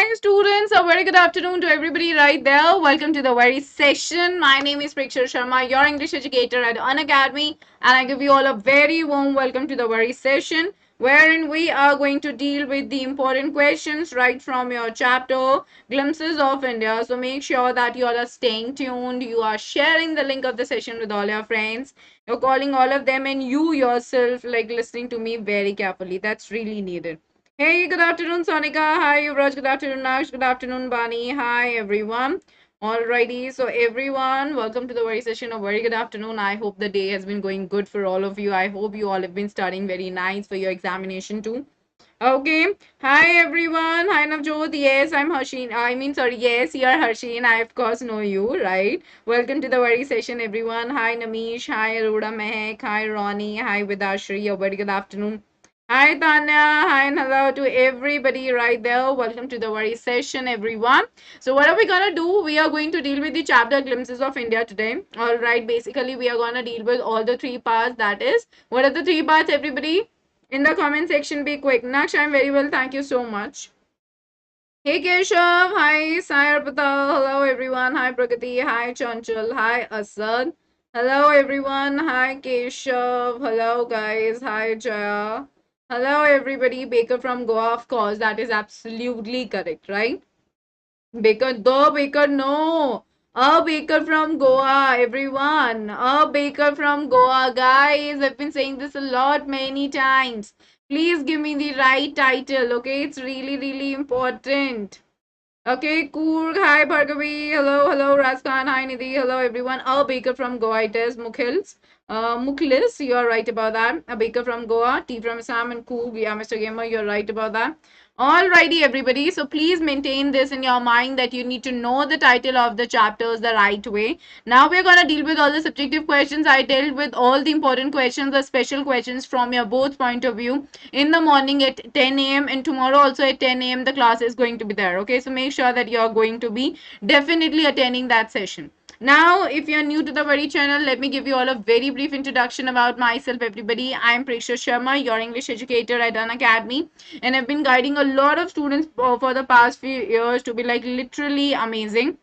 morning, students. A very good afternoon to everybody right there. Welcome to the very session. My name is Preksha Sharma, your English educator at Unacademy, and I give you all a very warm welcome to the very session wherein we are going to deal with the important questions right from your chapter, Glimpses of India. So make sure that you all are staying tuned. You are sharing the link of the session with all your friends. You're calling all of them and you yourself like listening to me very carefully. That's really needed. Hey, good afternoon, Sonika. Hi, Yuvraj. Good afternoon, Naksh. Good afternoon, Bani. Hi, everyone. Alrighty, so everyone, welcome to the very session. A very good afternoon. I hope the day has been going good for all of you. I hope you all have been studying very nice for your examination too. Okay. Hi, everyone. Hi, Navjot. Yes, I'm Harsheen. Sorry. Yes, you're Harsheen. I, of course, know you, right? Welcome to the very session, everyone. Hi, Namish. Hi, Aruda Mehak. Hi, Ronnie. Hi, Vidashri. A very good afternoon. Hi Tanya, hi and hello to everybody right there. Welcome to the very session, everyone. So what are we gonna do? We are going to deal with the chapter Glimpses of India today. All right, basically we are gonna deal with all the three parts. That is, what are the three parts, everybody? In the comment section, be quick. Naksh, I'm very well. Thank you so much. Hey Keshav, hi Sai Arpita, hello everyone, hi Pragati, hi Chanchal, hi Asad, hello everyone, hi Keshav, hello guys, hi Jaya, hello everybody, Baker from Goa, of course, that is absolutely correct, right? Baker, no. A baker from Goa, everyone. A baker from Goa, guys. I've been saying this a lot, many times. Please give me the right title, okay? It's really, really important. Okay, cool. Hi, Bhargavi. Hello, hello, Razkan. Hi, Nidhi. Hello, everyone. A baker from Goa. It is Mukhils. Mukhlis, you are right about that. A baker from Goa. T from Assam and cool. Yeah, Mr. Gamer, you're right about that. Alrighty, everybody. So please maintain this in your mind that you need to know the title of the chapters the right way. Now we're gonna deal with all the subjective questions. I dealt with all the important questions, the special questions from your both point of view in the morning at 10 a.m. and tomorrow also at 10 a.m. the class is going to be there. Okay, so make sure that you're going to be definitely attending that session. Now, if you're new to the very channel, let me give you all a very brief introduction about myself, everybody. I'm Preksha Sharma, your English educator at Unacademy, and I've been guiding a lot of students for the past few years to be like literally amazing.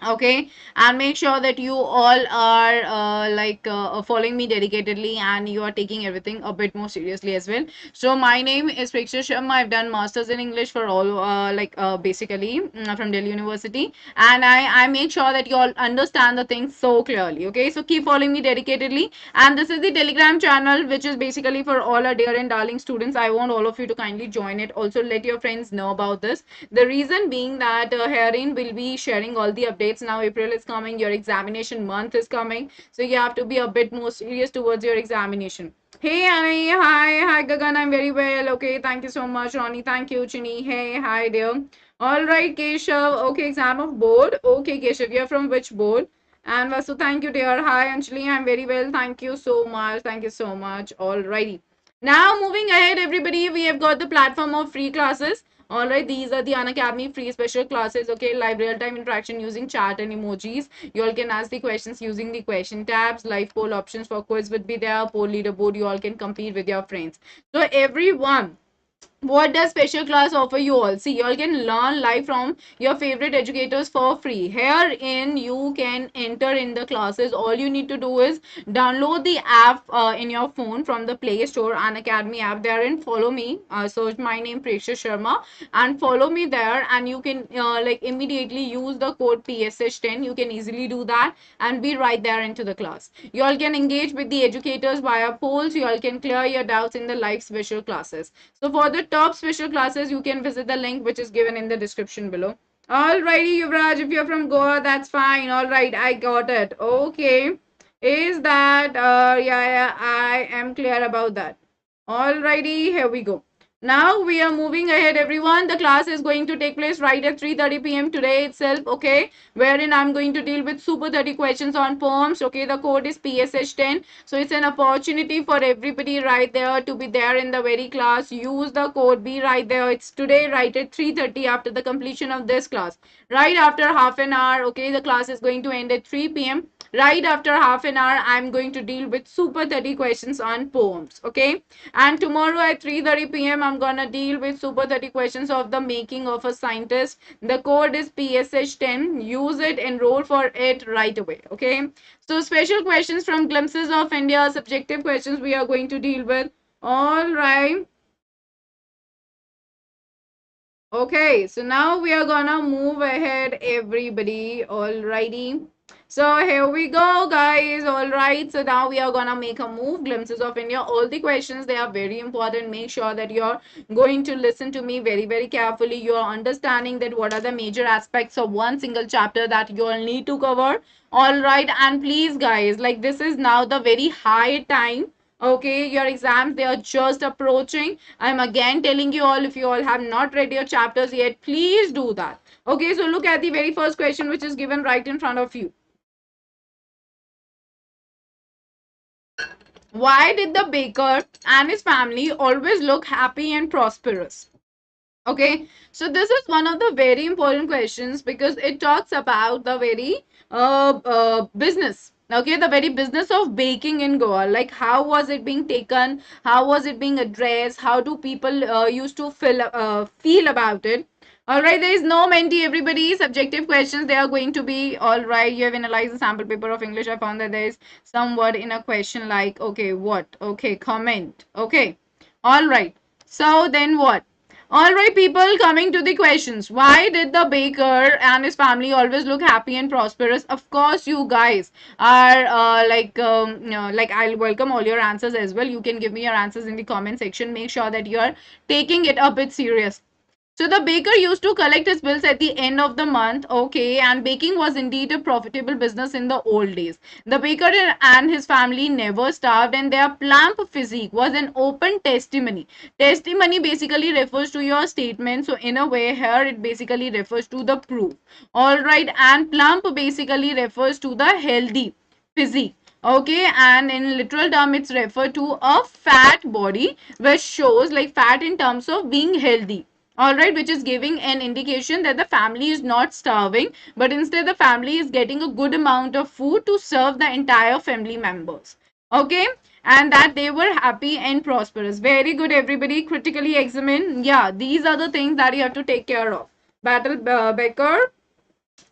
Okay, and make sure that you all are following me dedicatedly and you are taking everything a bit more seriously as well. So my name is Preksha Sharma. I've done masters in English for all basically from Delhi University, and I make sure that you all understand the things so clearly. Okay, so keep following me dedicatedly, and this is the Telegram channel which is basically for all our dear and darling students. I want all of you to kindly join it. Also let your friends know about this. The reason being that herein we'll be sharing all the updates. Now April is coming, your examination month is coming, so you have to be a bit more serious towards your examination. Hey Annie, hi Gagan, I'm very well. Okay, thank you so much. Ronnie, thank you. Chini, hey, hi dear. All right, Keshav. Okay, exam of board. Okay, Keshav, you're from which board? And Vasu, thank you, dear. Hi, Anjali, I'm very well. Thank you so much. Thank you so much. Alrighty. Now, moving ahead, everybody, we have got the platform of free classes. Alright, these are the Unacademy free special classes. Okay, live real-time interaction using chat and emojis. You all can ask the questions using the question tabs. Live poll options for quiz would be there. Poll leaderboard, you all can compete with your friends. So, everyone, what does special class offer you all? See, you all can learn live from your favorite educators for free. Herein, you can enter in the classes. All you need to do is download the app in your phone from the Play Store, Unacademy app. Therein, follow me. Search my name, Preksha Sharma, and follow me there. And you can immediately use the code PSH10. You can easily do that and be right there into the class. You all can engage with the educators via polls. You all can clear your doubts in the live special classes. So for the top special classes, you can visit the link which is given in the description below. Alrighty, Yuvraj, if you're from Goa, that's fine. Alright, I got it. Okay. Is that, yeah, I am clear about that. Alrighty, here we go. Now we are moving ahead, everyone. The class is going to take place right at 3:30 p.m. today itself, okay? Wherein I'm going to deal with super 30 questions on poems, okay? The code is PSH10. So it's an opportunity for everybody right there to be there in the very class. Use the code, be right there. It's today right at 3:30 after the completion of this class. Right after half an hour, okay? The class is going to end at 3 p.m. Right after half an hour, I'm going to deal with super 30 questions on poems. Okay. And tomorrow at 3:30 p.m., I'm gonna deal with super 30 questions of the making of a scientist. The code is PSH10. Use it, enroll for it right away. Okay. So special questions from Glimpses of India, subjective questions we are going to deal with. All right. Okay, so now we are gonna move ahead, everybody. Alrighty. So here we go, guys. Alright, so now we are gonna make a move. Glimpses of India. All the questions, they are very important. Make sure that you're going to listen to me very, very carefully. You're understanding that what are the major aspects of one single chapter that you'll need to cover. Alright, and please, guys, like this is now the very high time. Okay, your exams, they are just approaching. I'm again telling you all, if you all have not read your chapters yet, please do that. Okay, so look at the very first question which is given right in front of you. Why did the baker and his family always look happy and prosperous? Okay, so this is one of the very important questions because it talks about the very business. Okay, the very business of baking in Goa. Like, how was it being taken? How was it being addressed? How do people used to feel about it? All right, there is no Menti, everybody. Subjective questions, they are going to be all right. You have analyzed the sample paper of English. I found that there is some word in a question like, okay, what? Okay, comment. Okay, all right. So then what? All right, people, coming to the questions. Why did the baker and his family always look happy and prosperous? Of course, you guys are like I'll welcome all your answers as well. You can give me your answers in the comment section. Make sure that you are taking it a bit serious. So the baker used to collect his bills at the end of the month. Okay, and baking was indeed a profitable business in the old days. The baker and his family never starved, and their plump physique was an open testimony. Testimony basically refers to your statement. So in a way, here it basically refers to the proof. All right, and plump basically refers to the healthy physique. Okay, and in literal term, it's referred to a fat body, which shows like fat in terms of being healthy. All right, which is giving an indication that the family is not starving, but instead the family is getting a good amount of food to serve the entire family members. Okay, and that they were happy and prosperous. Very good, everybody. Critically examine. Yeah, these are the things that you have to take care of. Battle Becker.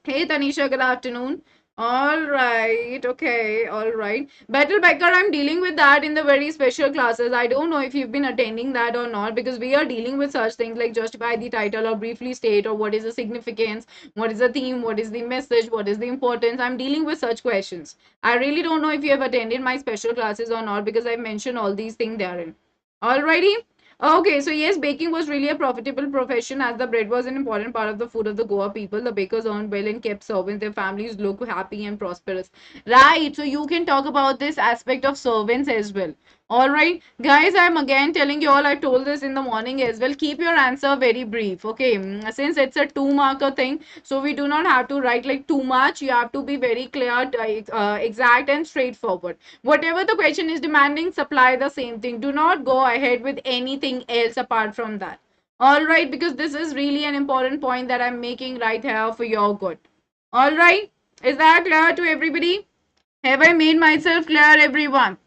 Hey Tanisha, good afternoon. All right, okay, all right. Battle Becker, I'm dealing with that in the very special classes. I don't know if you've been attending that or not because we are dealing with such things like justify the title or briefly state or what is the significance, what is the theme, what is the message, what is the importance. I'm dealing with such questions. I really don't know if you have attended my special classes or not because I've mentioned all these things therein. Alrighty. Okay, so yes, baking was really a profitable profession as the bread was an important part of the food of the Goa people. The bakers earned well and kept servants. Their families look happy and prosperous. Right, so you can talk about this aspect of servants as well. All right, guys, I'm again telling you all, I told this in the morning as well. Keep your answer very brief, okay? Since it's a two-marker thing, so we do not have to write like too much. You have to be very clear, exact, and straightforward. Whatever the question is demanding, supply the same thing. Do not go ahead with anything else apart from that. All right, because this is really an important point that I'm making right here for your good. All right, is that clear to everybody? Have I made myself clear, everyone?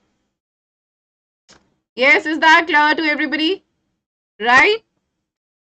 Yes, is that clear to everybody? Right?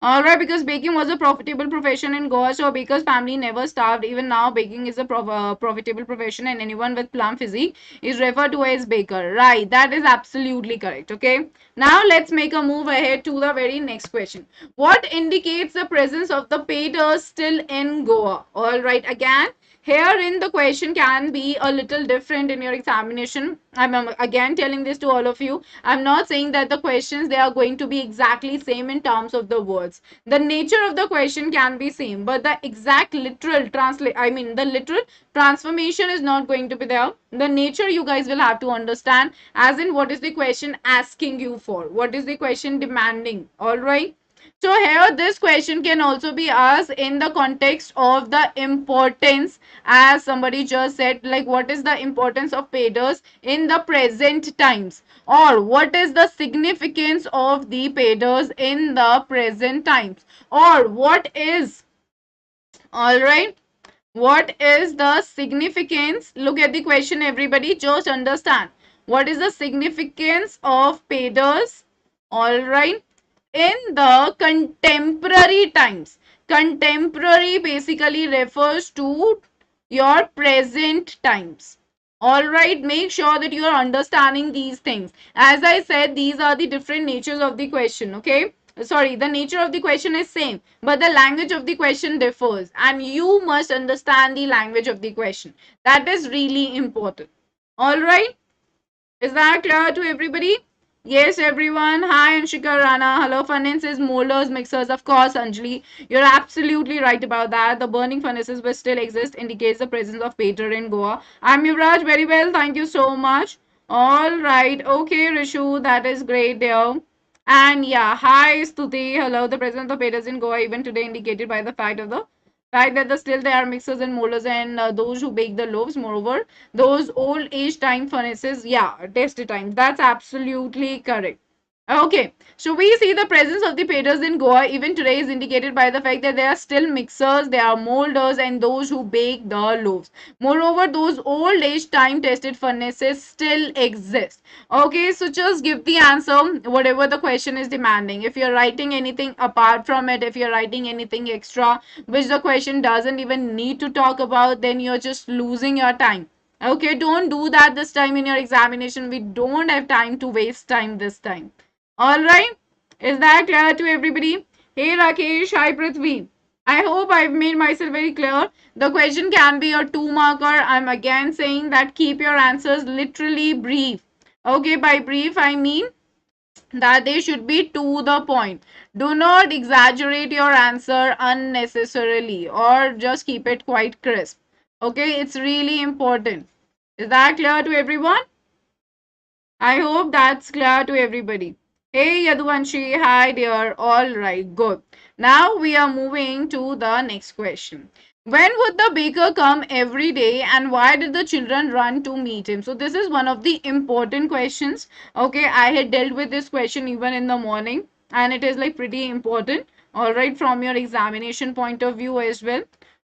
All right, because baking was a profitable profession in Goa, so baker's family never starved. Even now, baking is a profitable profession, and anyone with plump physique is referred to as baker. Right, that is absolutely correct. Okay, now let's make a move ahead to the very next question. What indicates the presence of the painters still in Goa? All right, again, herein the question can be a little different in your examination. I'm again telling this to all of you. I'm not saying that the questions, they are going to be exactly same in terms of the words. The nature of the question can be same, but the exact literal the literal transformation is not going to be there. The nature you guys will have to understand, as in what is the question asking you for, what is the question demanding. All right, so here this question can also be asked in the context of the importance, as somebody just said, like what is the importance of paiders in the present times, or what is the significance of the paiders in the present times, or what is, all right, What is the significance? Look at the question, everybody. Just understand. What is the significance of peders? All right. In the contemporary times. Contemporary basically refers to your present times. All right. Make sure that you are understanding these things. As I said, these are the different natures of the question. Okay. Sorry, the nature of the question is same, but the language of the question differs, and you must understand the language of the question. That is really important. All right. Is that clear to everybody? Yes, everyone. Hi, Anshika Rana. Hello, furnaces, molders, mixers. Of course, Anjali. You're absolutely right about that. The burning furnaces which still exist indicates the presence of Peter in Goa. I'm Yuvraj. Very well. Thank you so much. All right. Okay, Rishu. That is great, dear. And yeah, hi, Stuti. Hello. The presence of Peters in Goa even today indicated by the fact that still there are mixers and molders and those who bake the loaves. Moreover, those old age time furnaces, yeah, test time. That's absolutely correct. Okay, so we see the presence of the painters in Goa even today is indicated by the fact that there are still mixers, there are molders, and those who bake the loaves. Moreover, those old age time tested furnaces still exist. Okay, so just give the answer whatever the question is demanding. If you're writing anything apart from it, if you're writing anything extra which the question doesn't even need to talk about, then you're just losing your time. Okay, don't do that this time in your examination. We don't have time to waste time this time. All right. Is that clear to everybody? Hey Rakesh, hi Prithvi. I hope I've made myself very clear. The question can be a 2 marker. I'm again saying that keep your answers literally brief. Okay, by brief I mean that they should be to the point. Do not exaggerate your answer unnecessarily or just keep it quite crisp. Okay, it's really important. Is that clear to everyone? I hope that's clear to everybody. Hey Yaduvanshi, hi dear. All right, good. Now we are moving to the next question. When would the baker come every day and why did the children run to meet him? So this is one of the important questions. Okay, I had dealt with this question even in the morning and it is like pretty important. All right, from your examination point of view as well.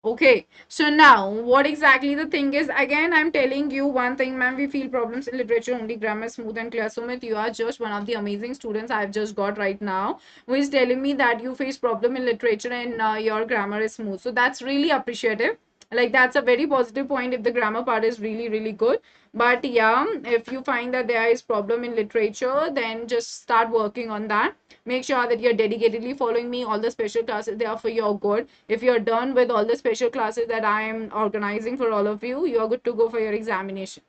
Okay, so now what exactly the thing is, again I'm telling you one thing, ma'am, we feel problems in literature only, grammar smooth and clear. Sumit, you are just one of the amazing students I've just got right now who is telling me that you face problem in literature and your grammar is smooth. So that's really appreciative. Like that's a very positive point if the grammar part is really really good. But yeah, if you find that there is problem in literature, then just start working on that. Make sure that you're dedicatedly following me. All the special classes, they are for your good. If you're done with all the special classes that I am organizing for all of you, you're good to go for your examination.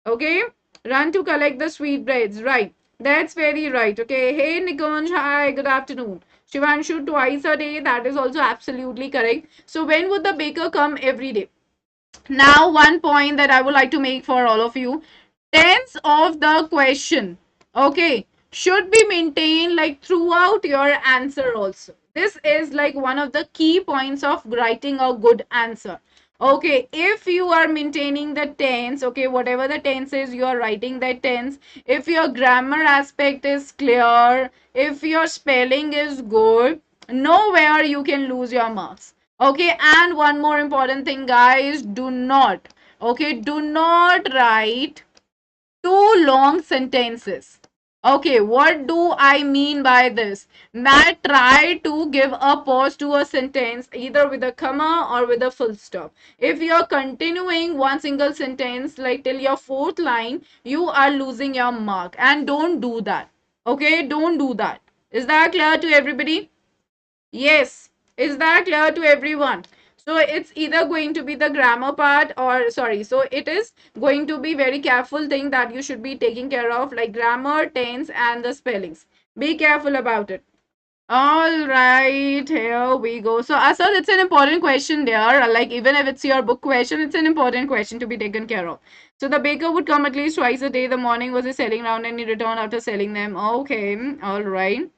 Okay, run to collect the sweetbreads, right? That's very right. Okay, hey Nikunj, hi, good afternoon. Shivanshu, twice a day, that is also absolutely correct. So when would the baker come every day? Now one point that I would like to make for all of you, tense of the question, okay, should be maintained like throughout your answer also. This is like one of the key points of writing a good answer. Okay, if you are maintaining the tense, okay, whatever the tense is, you are writing that tense. If your grammar aspect is clear, if your spelling is good, nowhere you can lose your marks. Okay, and one more important thing, guys, do not, okay, do not write too long sentences. Okay, what do I mean by this? That try to give a pause to a sentence either with a comma or with a full stop. If you're continuing one single sentence like till your fourth line, you are losing your mark and don't do that. Okay, don't do that. Is that clear to everybody? Yes. Is that clear to everyone? So it's either going to be the grammar part or sorry. So it is going to be very careful thing that you should be taking care of like grammar, tense and the spellings. Be careful about it. All right, here we go. So Asad, it's an important question there. Like even if it's your book question, it's an important question to be taken care of. So the baker would come at least twice a day. The morning was a selling round and he returned after selling them. Okay, all right.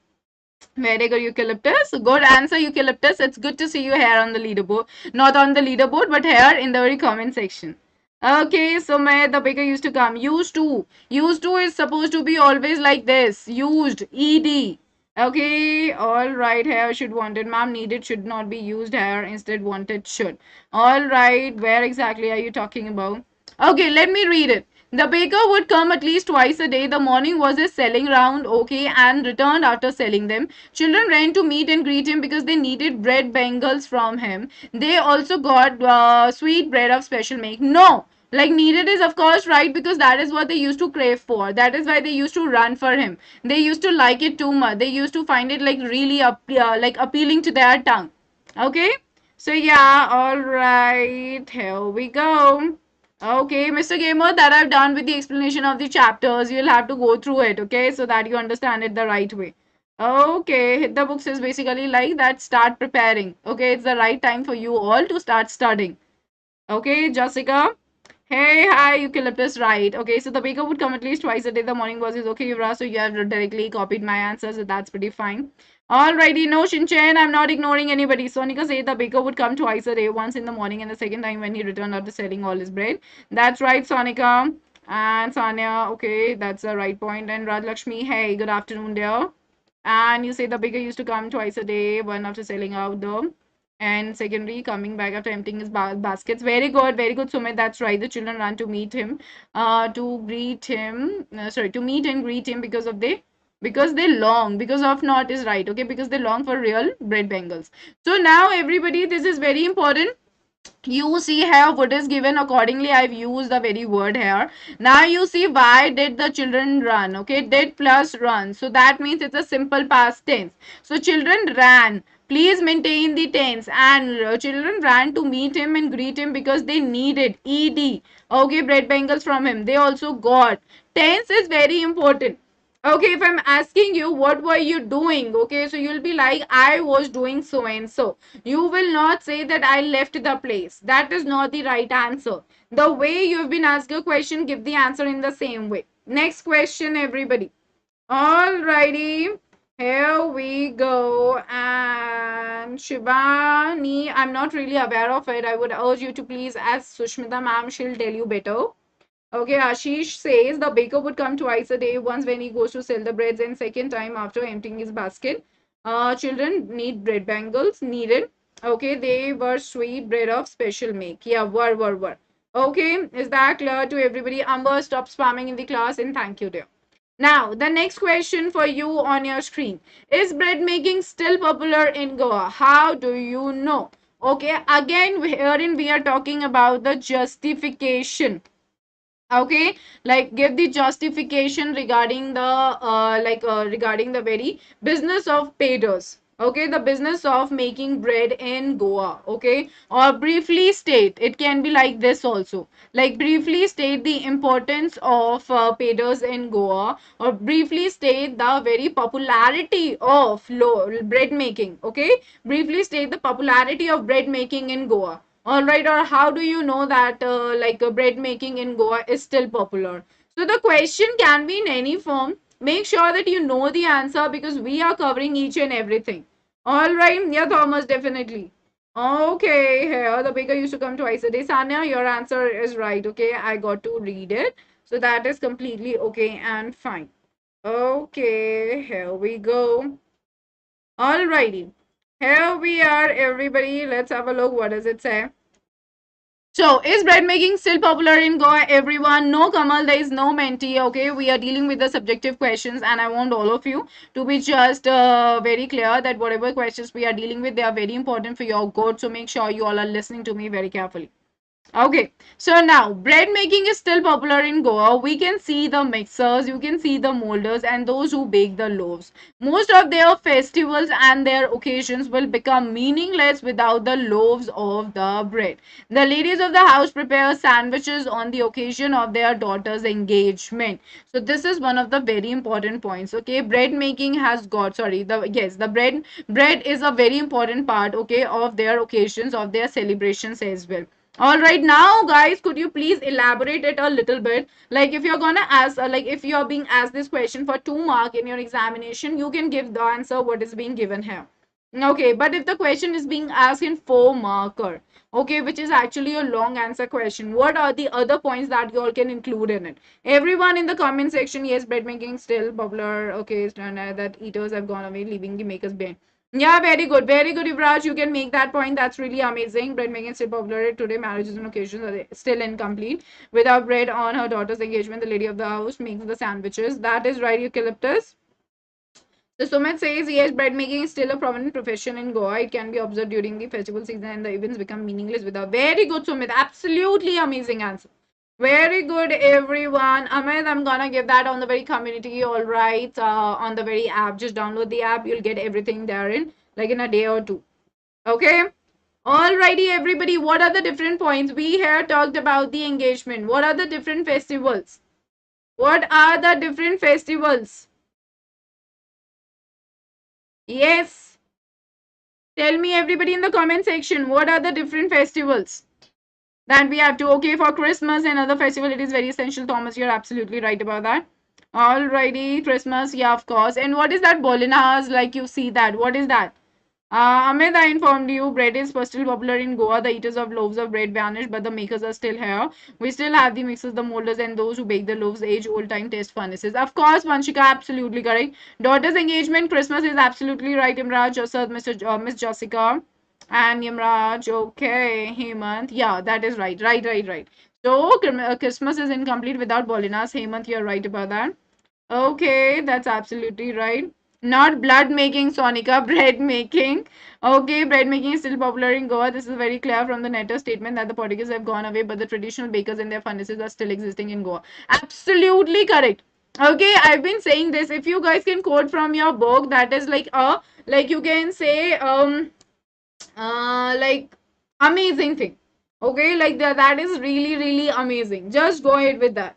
Very good, eucalyptus. Good answer, eucalyptus. It's good to see you here on the leaderboard. Not on the leaderboard, but here in the very comment section. Okay, so the baker used to come. Used to. Used to is supposed to be always like this. Used. ED. Okay, all right. Here should wanted, ma'am. Needed should not be used here. Instead, wanted should. All right. Where exactly are you talking about? Okay, let me read it. The baker would come at least twice a day. The morning was his selling round, okay, and returned after selling them. Children ran to meet and greet him because they needed bread bangles from him. They also got sweet bread of special make. No, like needed is of course right, because that is what they used to crave for. That is why they used to run for him. They used to like it too much. They used to find it like really like appealing to their tongue. Okay, so yeah, all right, here we go. Okay, Mr. Gamer, that I've done with the explanation of the chapters. You'll have to go through it, okay, so that you understand it the right way. Okay, hit the books is basically like that. Start preparing. Okay, it's the right time for you all to start studying. Okay, Jessica. Hey, hi, Eucalyptus, right. Okay, so the baker would come at least twice a day. The morning was his. Okay, Yura, so you have directly copied my answer, so that's pretty fine. Alrighty, no, Shinchan, I'm not ignoring anybody. Sonika said the baker would come twice a day, once in the morning and the second time when he returned after selling all his bread. That's right, Sonika. And Sanya, okay, that's the right point. And Rajlakshmi, hey, good afternoon, dear. And you say the baker used to come twice a day, one after selling out the and secondary coming back after emptying his baskets. Very good, Sumit. That's right. The children ran to meet him, to greet him. Sorry, to meet and greet him because they long. Because of not is right. Okay, because they long for real bread bangles. So now everybody, this is very important. You see here what is given accordingly. I've used the very word here. Now you see why did the children run. Okay, did plus run, so that means it's a simple past tense. So children ran, please maintain the tense, and children ran to meet him and greet him because they needed ed, okay, bread bangles from him. They also got. Tense is very important. Okay, if I'm asking you what were you doing, okay, so you'll be like I was doing so and so. You will not say that I left the place. That is not the right answer. The way you've been asked a question, give the answer in the same way. Next question, everybody. Alrighty, here we go. And Shivani, I'm not really aware of it. I would urge you to please ask Sushmita ma'am, she'll tell you better. Okay, Ashish says the baker would come twice a day, once when he goes to sell the breads and second time after emptying his basket. Children need bread bangles, needed. Okay, they were sweet bread of special make. Yeah, were. Okay, is that clear to everybody? Amber, stop spamming in the class and thank you, dear. Now, the next question for you on your screen. Is bread making still popular in Goa? How do you know? Okay, again, herein we are talking about the justification. Okay, like give the justification regarding the regarding the very business of peders. Okay, the business of making bread in Goa. Okay, or briefly state, it can be like this also, like briefly state the importance of peders in Goa, or briefly state the very popularity of bread making. Okay, briefly state the popularity of bread making in Goa. All right, or how do you know that bread making in Goa is still popular? So the question can be in any form. Make sure that you know the answer because we are covering each and everything. All right, yeah, Thomas, definitely. Okay, here the baker used to come twice a day. Sanya, your answer is right. Okay, I got to read it. So that is completely okay and fine. Okay, here we go. Alrighty. Here we are, everybody. Let's have a look. What does it say? So, is bread making still popular in Goa? Everyone, no, Kamal, there is no Menti. Okay, we are dealing with the subjective questions, and I want all of you to be just very clear that whatever questions we are dealing with, they are very important for your good. So, make sure you all are listening to me very carefully. Okay, so now bread making is still popular in Goa. We can see the mixers, you can see the molders, and those who bake the loaves. Most of their festivals and their occasions will become meaningless without the loaves of the bread. The ladies of the house prepare sandwiches on the occasion of their daughter's engagement. So this is one of the very important points. Okay, bread making has got, sorry, the bread is a very important part, okay, of their occasions, of their celebrations as well. All right, now guys, could you please elaborate it a little bit? Like if you're gonna ask, if you're being asked this question for 2 mark in your examination, you can give the answer what is being given here. Okay, but if the question is being asked in 4 marker, okay, which is actually a long answer question, what are the other points that you all can include in it? Everyone in the comment section, yes, bread making still popular. Okay, standard that eaters have gone away, leaving the makers behind. Yeah, very good, Yuvraj. You can make that point. That's really amazing. Bread making still popular today. Marriages and occasions are still incomplete. Without bread on her daughter's engagement, the lady of the house makes the sandwiches. That is right, eucalyptus. So Sumit says, yes, bread making is still a prominent profession in Goa. It can be observed during the festival season and the events become meaningless without. Very good, Sumit. Absolutely amazing answer. Very good, everyone. Amit, I'm gonna give that on the very community, all right, on the very app. Just download the app. You'll get everything therein, like in a day or two. Okay? Alrighty, everybody. What are the different points? We here talked about the engagement. What are the different festivals? What are the different festivals? Yes. Tell me, everybody, in the comment section, what are the different festivals that we have to? Okay, for Christmas and other festival, it is very essential. Thomas, you're absolutely right about that. Alrighty, Christmas, yeah, of course. And what is that Bolinas? Like you see that. What is that? Amit, I informed you, bread is still popular in Goa. The eaters of loaves of bread vanished, but the makers are still here. We still have the mixers, the molders, and those who bake the loaves, age-old time test furnaces. Of course, Vanshika, absolutely correct. Daughter's engagement, Christmas is absolutely right. Imraj, Joseph, Miss Jessica, and Yamraj. Okay, Hemant. Yeah, that is right. Right. So, Christmas is incomplete without Bolinas. Hemant, you're right about that. Okay, that's absolutely right. Not blood making, Sonika, bread making. Okay, bread making is still popular in Goa. This is very clear from the Netter statement that the Portuguese have gone away, but the traditional bakers and their furnaces are still existing in Goa. Absolutely correct. Okay, I've been saying this. If you guys can quote from your book, that is like you can say like amazing thing. Okay, like that is really amazing. Just go ahead with that.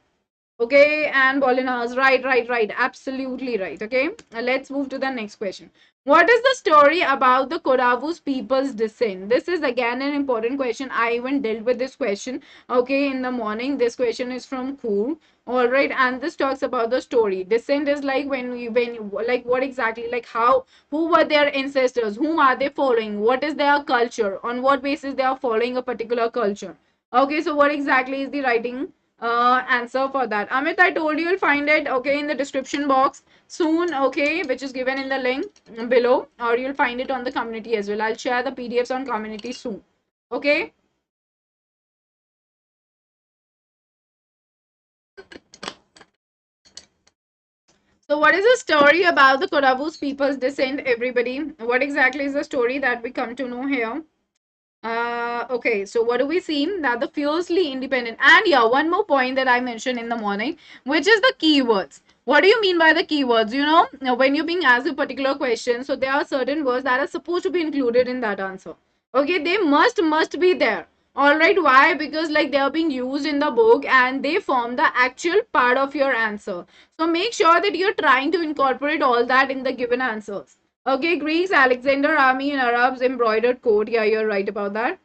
Okay, and Bolinas, right. Absolutely right. Okay, let's move to the next question. What is the story about the Koravus people's descent? This is again an important question. I even dealt with this question, okay, in the morning. This question is from Kur. All right, and this talks about the story. Descent is like like what exactly, like how, who were their ancestors, whom are they following, what is their culture, on what basis they are following a particular culture. Okay, so what exactly is the writing answer for that? Amit, I told you you'll find it, okay, in the description box soon, okay, which is given in the link below, or you'll find it on the community as well. I'll share the PDFs on community soon. Okay. So what is the story about the Koravus people's descent, everybody? What exactly is the story that we come to know here? Okay, so what do we see? That the fiercely independent, and yeah, one more point that I mentioned in the morning, which is the keywords. What do you mean by the keywords? You know, now when you're being asked a particular question, so there are certain words that are supposed to be included in that answer. Okay, they must be there. All right, why? Because like they are being used in the book and they form the actual part of your answer. So make sure that you're trying to incorporate all that in the given answers. Okay, Greeks, Alexander army, and Arabs embroidered coat. Yeah, you're right about that.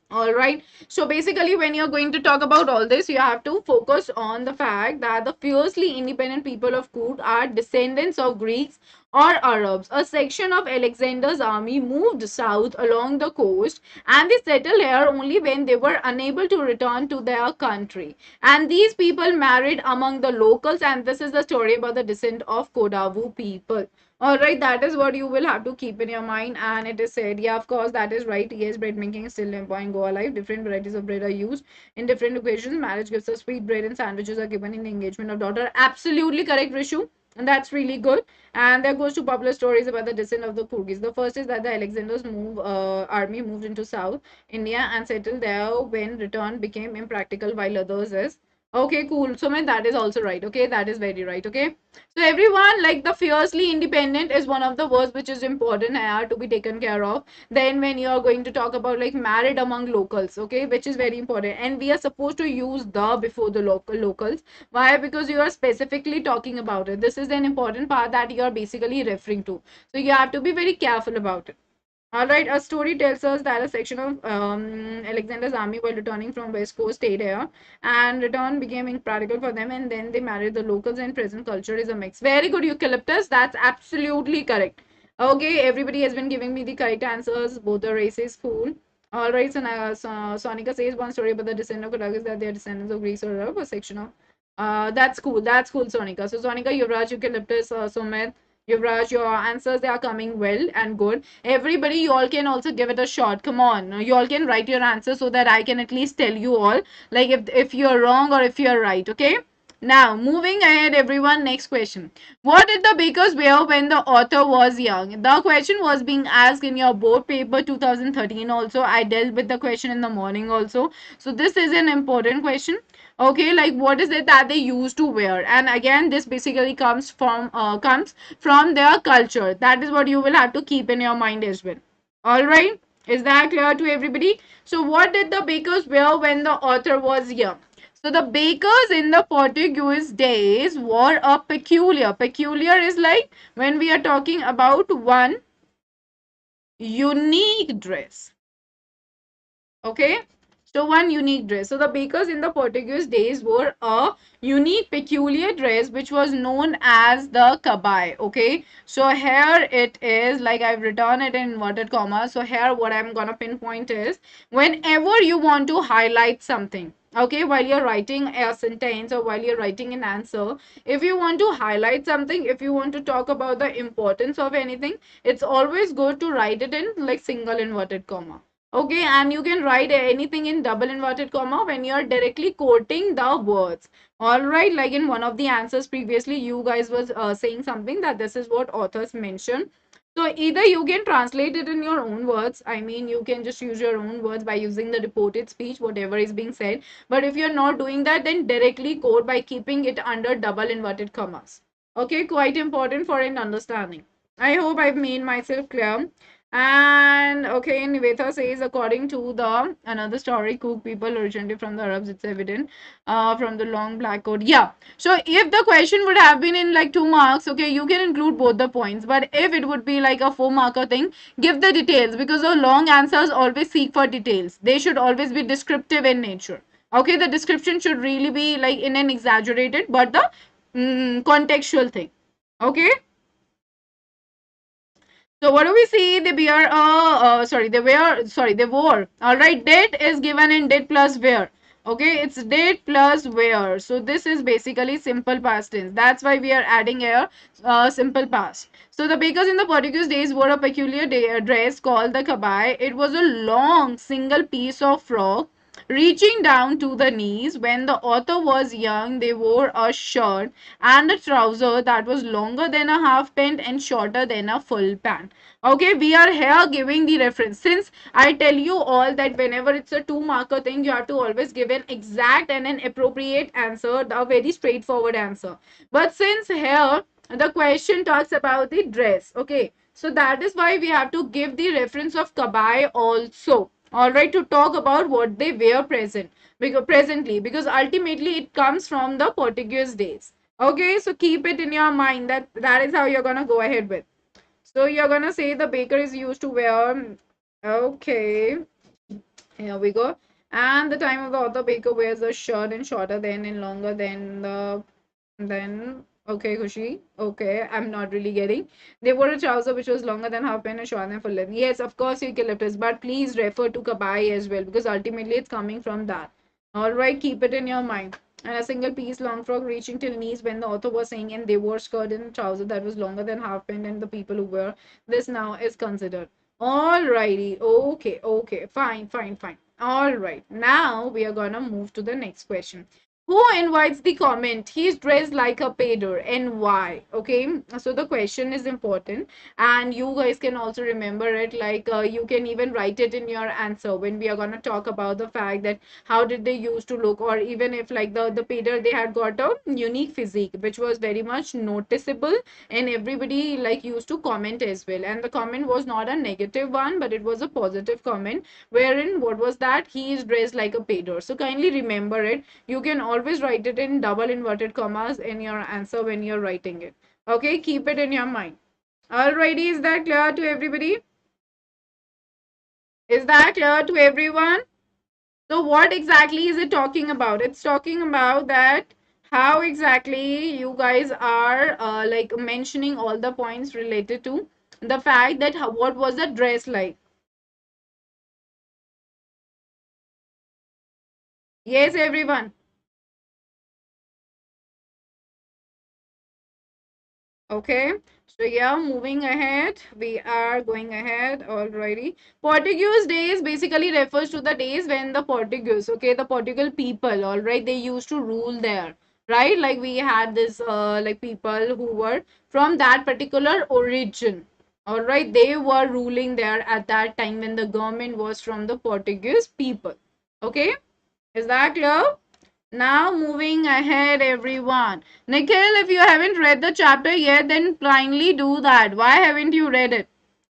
All right. So basically, when you're going to talk about all this, you have to focus on the fact that the fiercely independent people of Kut are descendants of Greeks or Arabs. A section of Alexander's army moved south along the coast and they settled here only when they were unable to return to their country. And these people married among the locals, and this is the story about the descent of Kodavu people. All right, that is what you will have to keep in your mind. And it is said, yeah, of course, that is right. Yes, bread making is still employing Goa life. Different varieties of bread are used in different occasions. Marriage gifts of sweet bread and sandwiches are given in the engagement of daughter. Absolutely correct, Rishu. And that's really good. And there goes to popular stories about the descent of the Kurgis. The first is that the Alexander's army moved into South India and settled there when return became impractical, while others is okay, cool. So, man, that is also right. Okay, that is very right. Okay. So everyone, like the fiercely independent is one of the words which is important to be taken care of. Then when you are going to talk about like married among locals, okay, which is very important. And we are supposed to use the before the locals. Why? Because you are specifically talking about it. This is an important part that you are basically referring to. So you have to be very careful about it. All right, a story tells us that a section of Alexander's army, while returning from West Coast, stayed here, and return became impractical for them, and then they married the locals. And present culture is a mix. Very good, eucalyptus. That's absolutely correct. Okay, everybody has been giving me the correct answers. Both the races, cool. All right, so now Sonika says one story about the descent of Kadagas that they are descendants of Greece or Arab, a section of. That's cool. That's cool, Sonika. So Sonika, Yuvraj, Eucalyptus, Sumit, Yuvraj, your answers they are coming well and good. Everybody, you all can also give it a shot. Come on, you all can write your answer so that I can at least tell you all, like if you're wrong or if you're right. Okay. Now, moving ahead, everyone, next question. What did the bakers wear when the author was young? The question was being asked in your board paper 2013 also. I dealt with the question in the morning also. So this is an important question. Okay, like what is it that they used to wear? And again, this basically comes from their culture. That is what you will have to keep in your mind as well. All right. Is that clear to everybody? So what did the bakers wear when the author was young? So the bakers in the Portuguese days wore a peculiar. Peculiar is like when we are talking about one unique dress. Okay. So one unique dress. So the bakers in the Portuguese days wore a unique peculiar dress which was known as the kabai. Okay. So here it is, like I've written it in inverted commas. So here what I'm gonna pinpoint is whenever you want to highlight something. Okay, while you're writing a sentence or while you're writing an answer, if you want to highlight something, if you want to talk about the importance of anything, it's always good to write it in like single inverted comma. Okay, and you can write anything in double inverted comma when you are directly quoting the words. All right, like in one of the answers previously, you guys was saying something that this is what authors mentioned. So either you can translate it in your own words. I mean, you can just use your own words by using the reported speech, whatever is being said. But if you're not doing that, then directly quote by keeping it under double inverted commas. Okay, quite important for an understanding. I hope I've made myself clear. And okay, Nivetha says, according to the another story, Cook people originated from the Arabs. It's evident from the long black coat. Yeah. So if the question would have been in like 2 marks, okay, you can include both the points. But if it would be like a 4 marker thing, give the details because the long answers always seek for details. They should always be descriptive in nature. Okay, the description should really be like in an exaggerated, but the contextual thing. Okay. So what do we see? They wore. All right, did is given in did plus where. Okay, it's did plus where. So this is basically simple past tense. That's why we are adding here simple past. So the bakers in the Portuguese days wore a peculiar dress called the kabai. It was a long single piece of frock reaching down to the knees. When the author was young, they wore a shirt and a trouser that was longer than a half pant and shorter than a full pant. Okay, we are here giving the reference. Since I tell you all that whenever it's a 2 marker thing, you have to always give an exact and an appropriate answer, a very straightforward answer. But since here the question talks about the dress, okay, so that is why we have to give the reference of kabai also. All right, to talk about what they wear presently, because ultimately it comes from the Portuguese days. Okay, so keep it in your mind that that is how you're gonna go ahead with. So you're gonna say the baker is used to wear. Okay, here we go. And the time of the author, baker wears a shirt and shorter than and longer than the then. Okay, Kushi. Okay, I'm not really getting. They wore a trouser which was longer than half pant and shorter than full length. Yes, of course, eucalyptus, but please refer to kabai as well because ultimately it's coming from that. All right, keep it in your mind. And a single piece long frock reaching till knees when the author was saying, and they wore skirt and trouser that was longer than half pant, and the people who wear this now is considered. All righty. Okay, okay, fine, fine, fine. All right, now we are gonna move to the next question. Who invites the comment? He's dressed like a pader, and why? Okay, so the question is important, and you guys can also remember it. Like you can even write it in your answer when we are gonna talk about the fact that how did they used to look, or even if like the pader they had got a unique physique which was very much noticeable, and everybody like used to comment as well. And the comment was not a negative one, but it was a positive comment, wherein what was that he is dressed like a pader. So kindly remember it. You can always write it in double inverted commas in your answer when you're writing it. Okay, keep it in your mind. Alrighty, is that clear to everybody? Is that clear to everyone? So what exactly is it talking about? It's talking about that how exactly you guys are like mentioning all the points related to the fact that what was the dress like. Yes, everyone. Okay, so yeah, moving ahead, we are going ahead already. Portuguese days basically refers to the days when the Portuguese, okay, the Portugal people, all right, they used to rule there, right? Like we had this, like people who were from that particular origin, all right, they were ruling there at that time when the government was from the Portuguese people. Okay, is that clear? Now moving ahead, everyone. Nikhil, if you haven't read the chapter yet, then blindly do that. Why haven't you read it?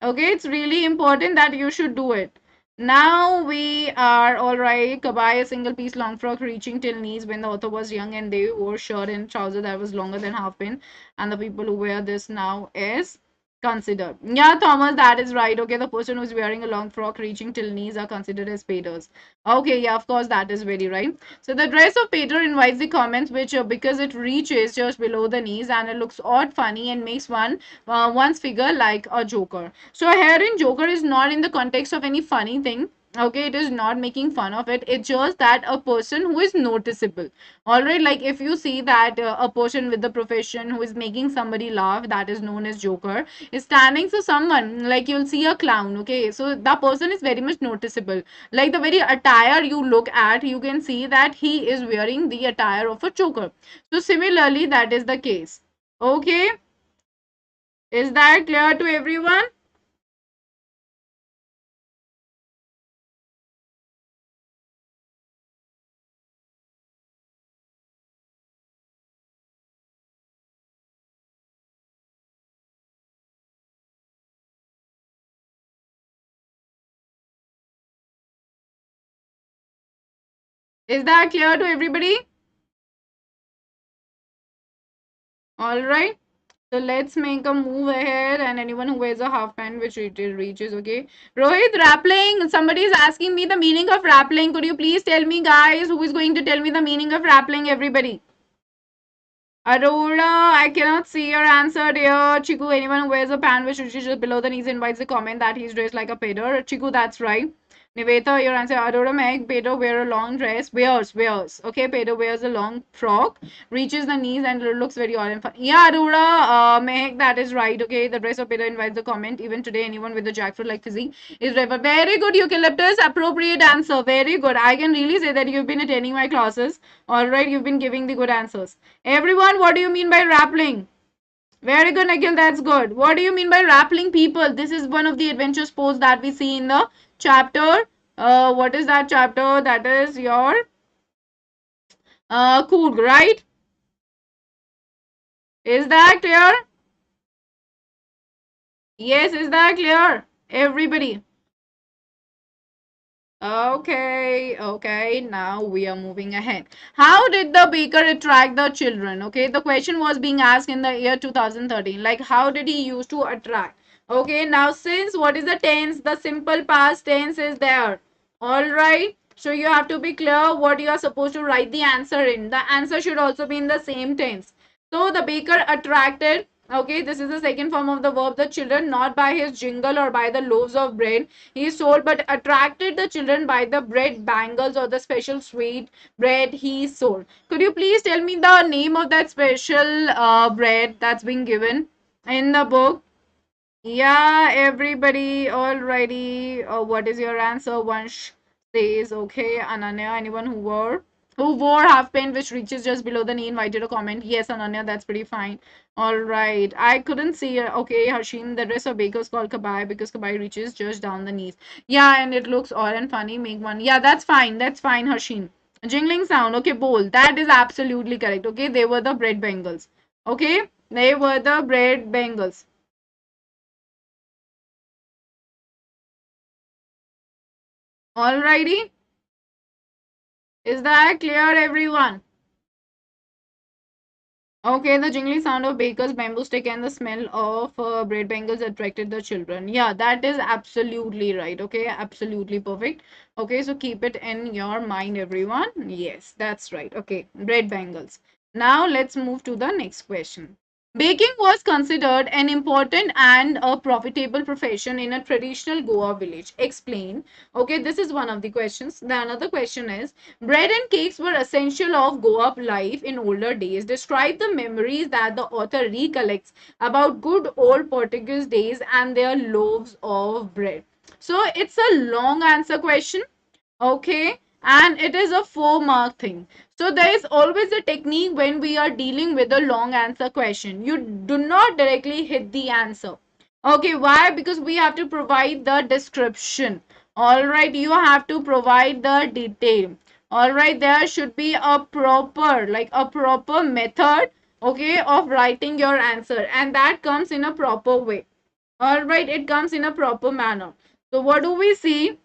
Okay, it's really important that you should do it. Now we are all right. Kabai, a single piece long frock reaching till knees when the author was young and they wore shirt and trouser that was longer than half pin. And the people who wear this now is considered. Yeah, Thomas, that is right. Okay, the person who's wearing a long frock reaching till knees are considered as painters. Okay, yeah, of course, that is very right. So the dress of Peter invites the comments, which because it reaches just below the knees and it looks odd, funny, and makes one's figure like a joker. So here in Joker is not in the context of any funny thing. Okay, it is not making fun of it. It's just that a person who is noticeable. Alright, like if you see that a person with the profession who is making somebody laugh, that is known as Joker, is standing to someone, like you'll see a clown. Okay, so that person is very much noticeable. Like the very attire you look at, you can see that he is wearing the attire of a Joker. So similarly, that is the case. Okay, is that clear to everyone? Is that clear to everybody? All right. So let's make a move ahead, and anyone who wears a half pant which reaches, okay. Rohit, rappling. Somebody is asking me the meaning of rappling. Could you please tell me, guys, who is going to tell me the meaning of rappling? Everybody. Aurora, I cannot see your answer, dear. Chiku, anyone who wears a pant which reaches just below the knees invites a comment that he's dressed like a pedo. Chiku, that's right. Niveta, your answer. Aurora, Meg, Pedo wear a long dress. Wears. Okay, Pedo wears a long frock, reaches the knees and looks very odd and fun. Yeah, Aurora, Meg, that is right. Okay, the dress of Pedo invites the comment. Even today, anyone with a jackfruit-like physique is refer. Very good, Eucalyptus. Appropriate answer. Very good. I can really say that you've been attending my classes. All right, you've been giving the good answers. Everyone, what do you mean by rappling? Very good, Nikhil. That's good. What do you mean by rappling people? This is one of the adventure sports that we see in the chapter. What is that chapter? That is your Coog, right? Is that clear? Yes, is that clear? Everybody. Okay, now we are moving ahead. How did the baker attract the children? Okay, the question was being asked in the year 2013. Like, how did he used to attract? Okay, now since what is the tense? The simple past tense is there. All right, so you have to be clear what you are supposed to write the answer in. The answer should also be in the same tense. So the baker attracted. Okay, this is the second form of the verb. The children, not by his jingle or by the loaves of bread he sold, but attracted the children by the bread bangles or the special sweet bread he sold. Could you please tell me the name of that special bread that's been given in the book? Yeah, everybody, alrighty. What is your answer? Vansh says, okay. Ananya, anyone who wore half pant which reaches just below the knee invited a comment. Yes, Ananya, that's pretty fine. All right. I couldn't see it. Okay, Hashim, the dress of bakers called kabai because kabai reaches just down the knees. Yeah, and it looks odd and funny. Make one. Yeah, that's fine. That's fine, Hashim. Jingling sound. Okay, bowl. That is absolutely correct. Okay, they were the bread bangles. Okay, they were the bread bangles. Alrighty. Is that clear, everyone? Okay, the jingling sound of baker's bamboo stick and the smell of bread bangles attracted the children. Yeah, that is absolutely right. Okay, absolutely perfect. Okay, so keep it in your mind, everyone. Yes, that's right. Okay, bread bangles. Now let's move to the next question. Baking was considered an important and a profitable profession in a traditional Goa village. Explain. Okay, this is one of the questions. The another question is, bread and cakes were essential of Goa life in older days. Describe the memories that the author recollects about good old Portuguese days and their loaves of bread. So it's a long answer question. Okay, and it is a 4 mark thing. So there is always a technique when we are dealing with a long answer question. You do not directly hit the answer. Okay, why? Because we have to provide the description. All right, you have to provide the detail. All right, there should be a proper, like a proper method, okay, of writing your answer, and that comes in a proper way. All right, it comes in a proper manner. So what do we see?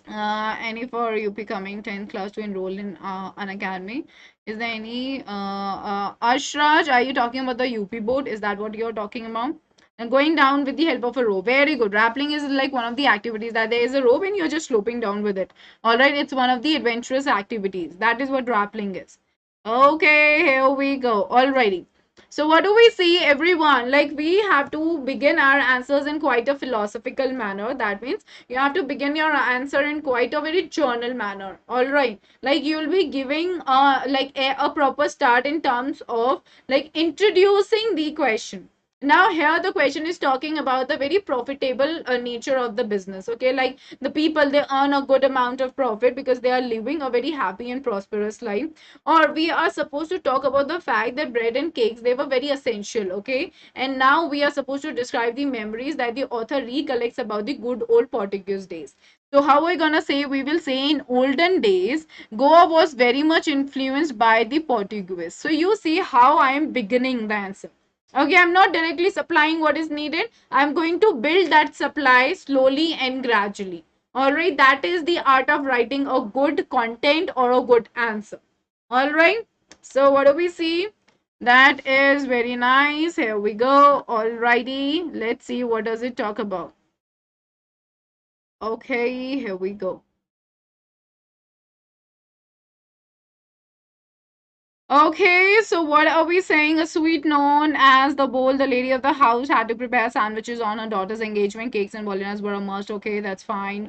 Any for UP coming 10th class to enroll in Unacademy? Is there any Ashraj? Are you talking about the UP board? Is that what you're talking about? And going down with the help of a rope. Very good. Rappelling is like one of the activities that there is a rope and you're just sloping down with it. All right, it's one of the adventurous activities. That is what rappelling is. Okay, here we go. Alrighty. So what do we see, everyone? Like we have to begin our answers in quite a philosophical manner. That means you have to begin your answer in quite a very journal manner. All right, like you'll be giving like a proper start in terms of like introducing the question. Now here the question is talking about the very profitable nature of the business. Okay, like the people, they earn a good amount of profit because they are living a very happy and prosperous life. Or we are supposed to talk about the fact that bread and cakes, they were very essential. Okay, and now we are supposed to describe the memories that the author recollects about the good old Portuguese days. So how are we gonna say? We will say in olden days Goa was very much influenced by the Portuguese. So you see how I am beginning the answer. Okay, I'm not directly supplying what is needed. I'm going to build that supply slowly and gradually. All right, that is the art of writing a good content or a good answer. All right, so what do we see? That is very nice. Here we go. Alrighty, let's see what does it talk about. Okay, here we go. Okay, so what are we saying? A sweet known as the bowl, the lady of the house had to prepare sandwiches on her daughter's engagement. Cakes and bolinas were a must. Okay, that's fine.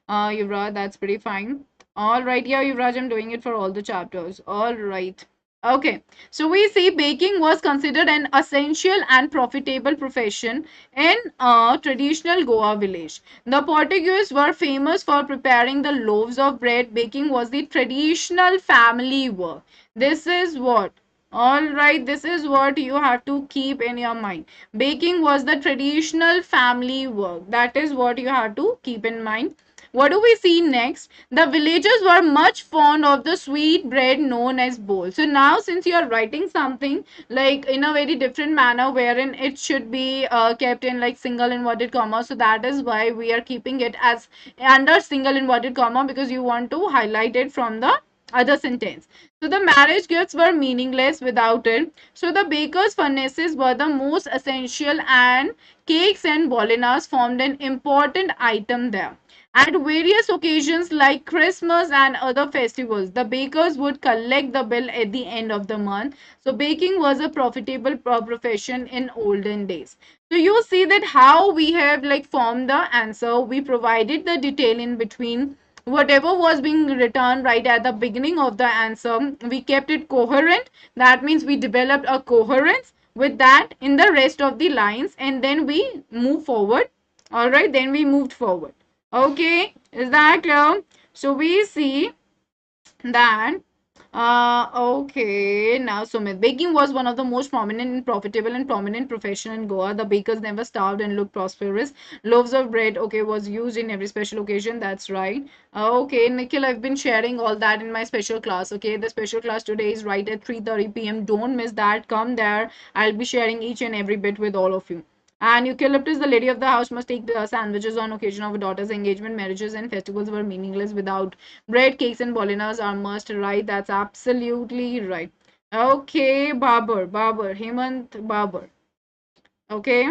Yuvraj, that's pretty fine. All right, yeah, Yuvraj, I'm doing it for all the chapters. All right. Okay, so we see baking was considered an essential and profitable profession in a traditional Goa village. The Portuguese were famous for preparing the loaves of bread. Baking was the traditional family work. This is what, all right, this is what you have to keep in your mind. Baking was the traditional family work. That is what you have to keep in mind. What do we see next? The villagers were much fond of the sweet bread known as bowl. So now since you are writing something like in a very different manner wherein it should be kept in like single inverted comma, so that is why we are keeping it as under single inverted comma, because you want to highlight it from the other sentence. So the marriage gifts were meaningless without it. So the baker's furnaces were the most essential, and cakes and bolinas formed an important item there. At various occasions like Christmas and other festivals, the bakers would collect the bill at the end of the month. So baking was a profitable profession in olden days. So you see that how we have like formed the answer. We provided the detail in between. Whatever was being written right at the beginning of the answer, we kept it coherent. That means we developed a coherence with that in the rest of the lines, and then we move forward. All right, then we moved forward. Okay, is that clear? So we see that okay, now Sumit, baking was one of the most prominent and profitable and prominent profession in Goa. The bakers never starved and looked prosperous. Loaves of bread, okay, was used in every special occasion. That's right. Okay, Nikhil, I've been sharing all that in my special class. Okay, the special class today is right at 3:30 p.m. Don't miss that. Come there. I'll be sharing each and every bit with all of you. And eucalyptus, the lady of the house, must take the sandwiches on occasion of a daughter's engagement. Marriages and festivals were meaningless without bread. Cakes and bolinas are must. Right, that's absolutely right. Okay, Babar, Hemant Babar. Okay,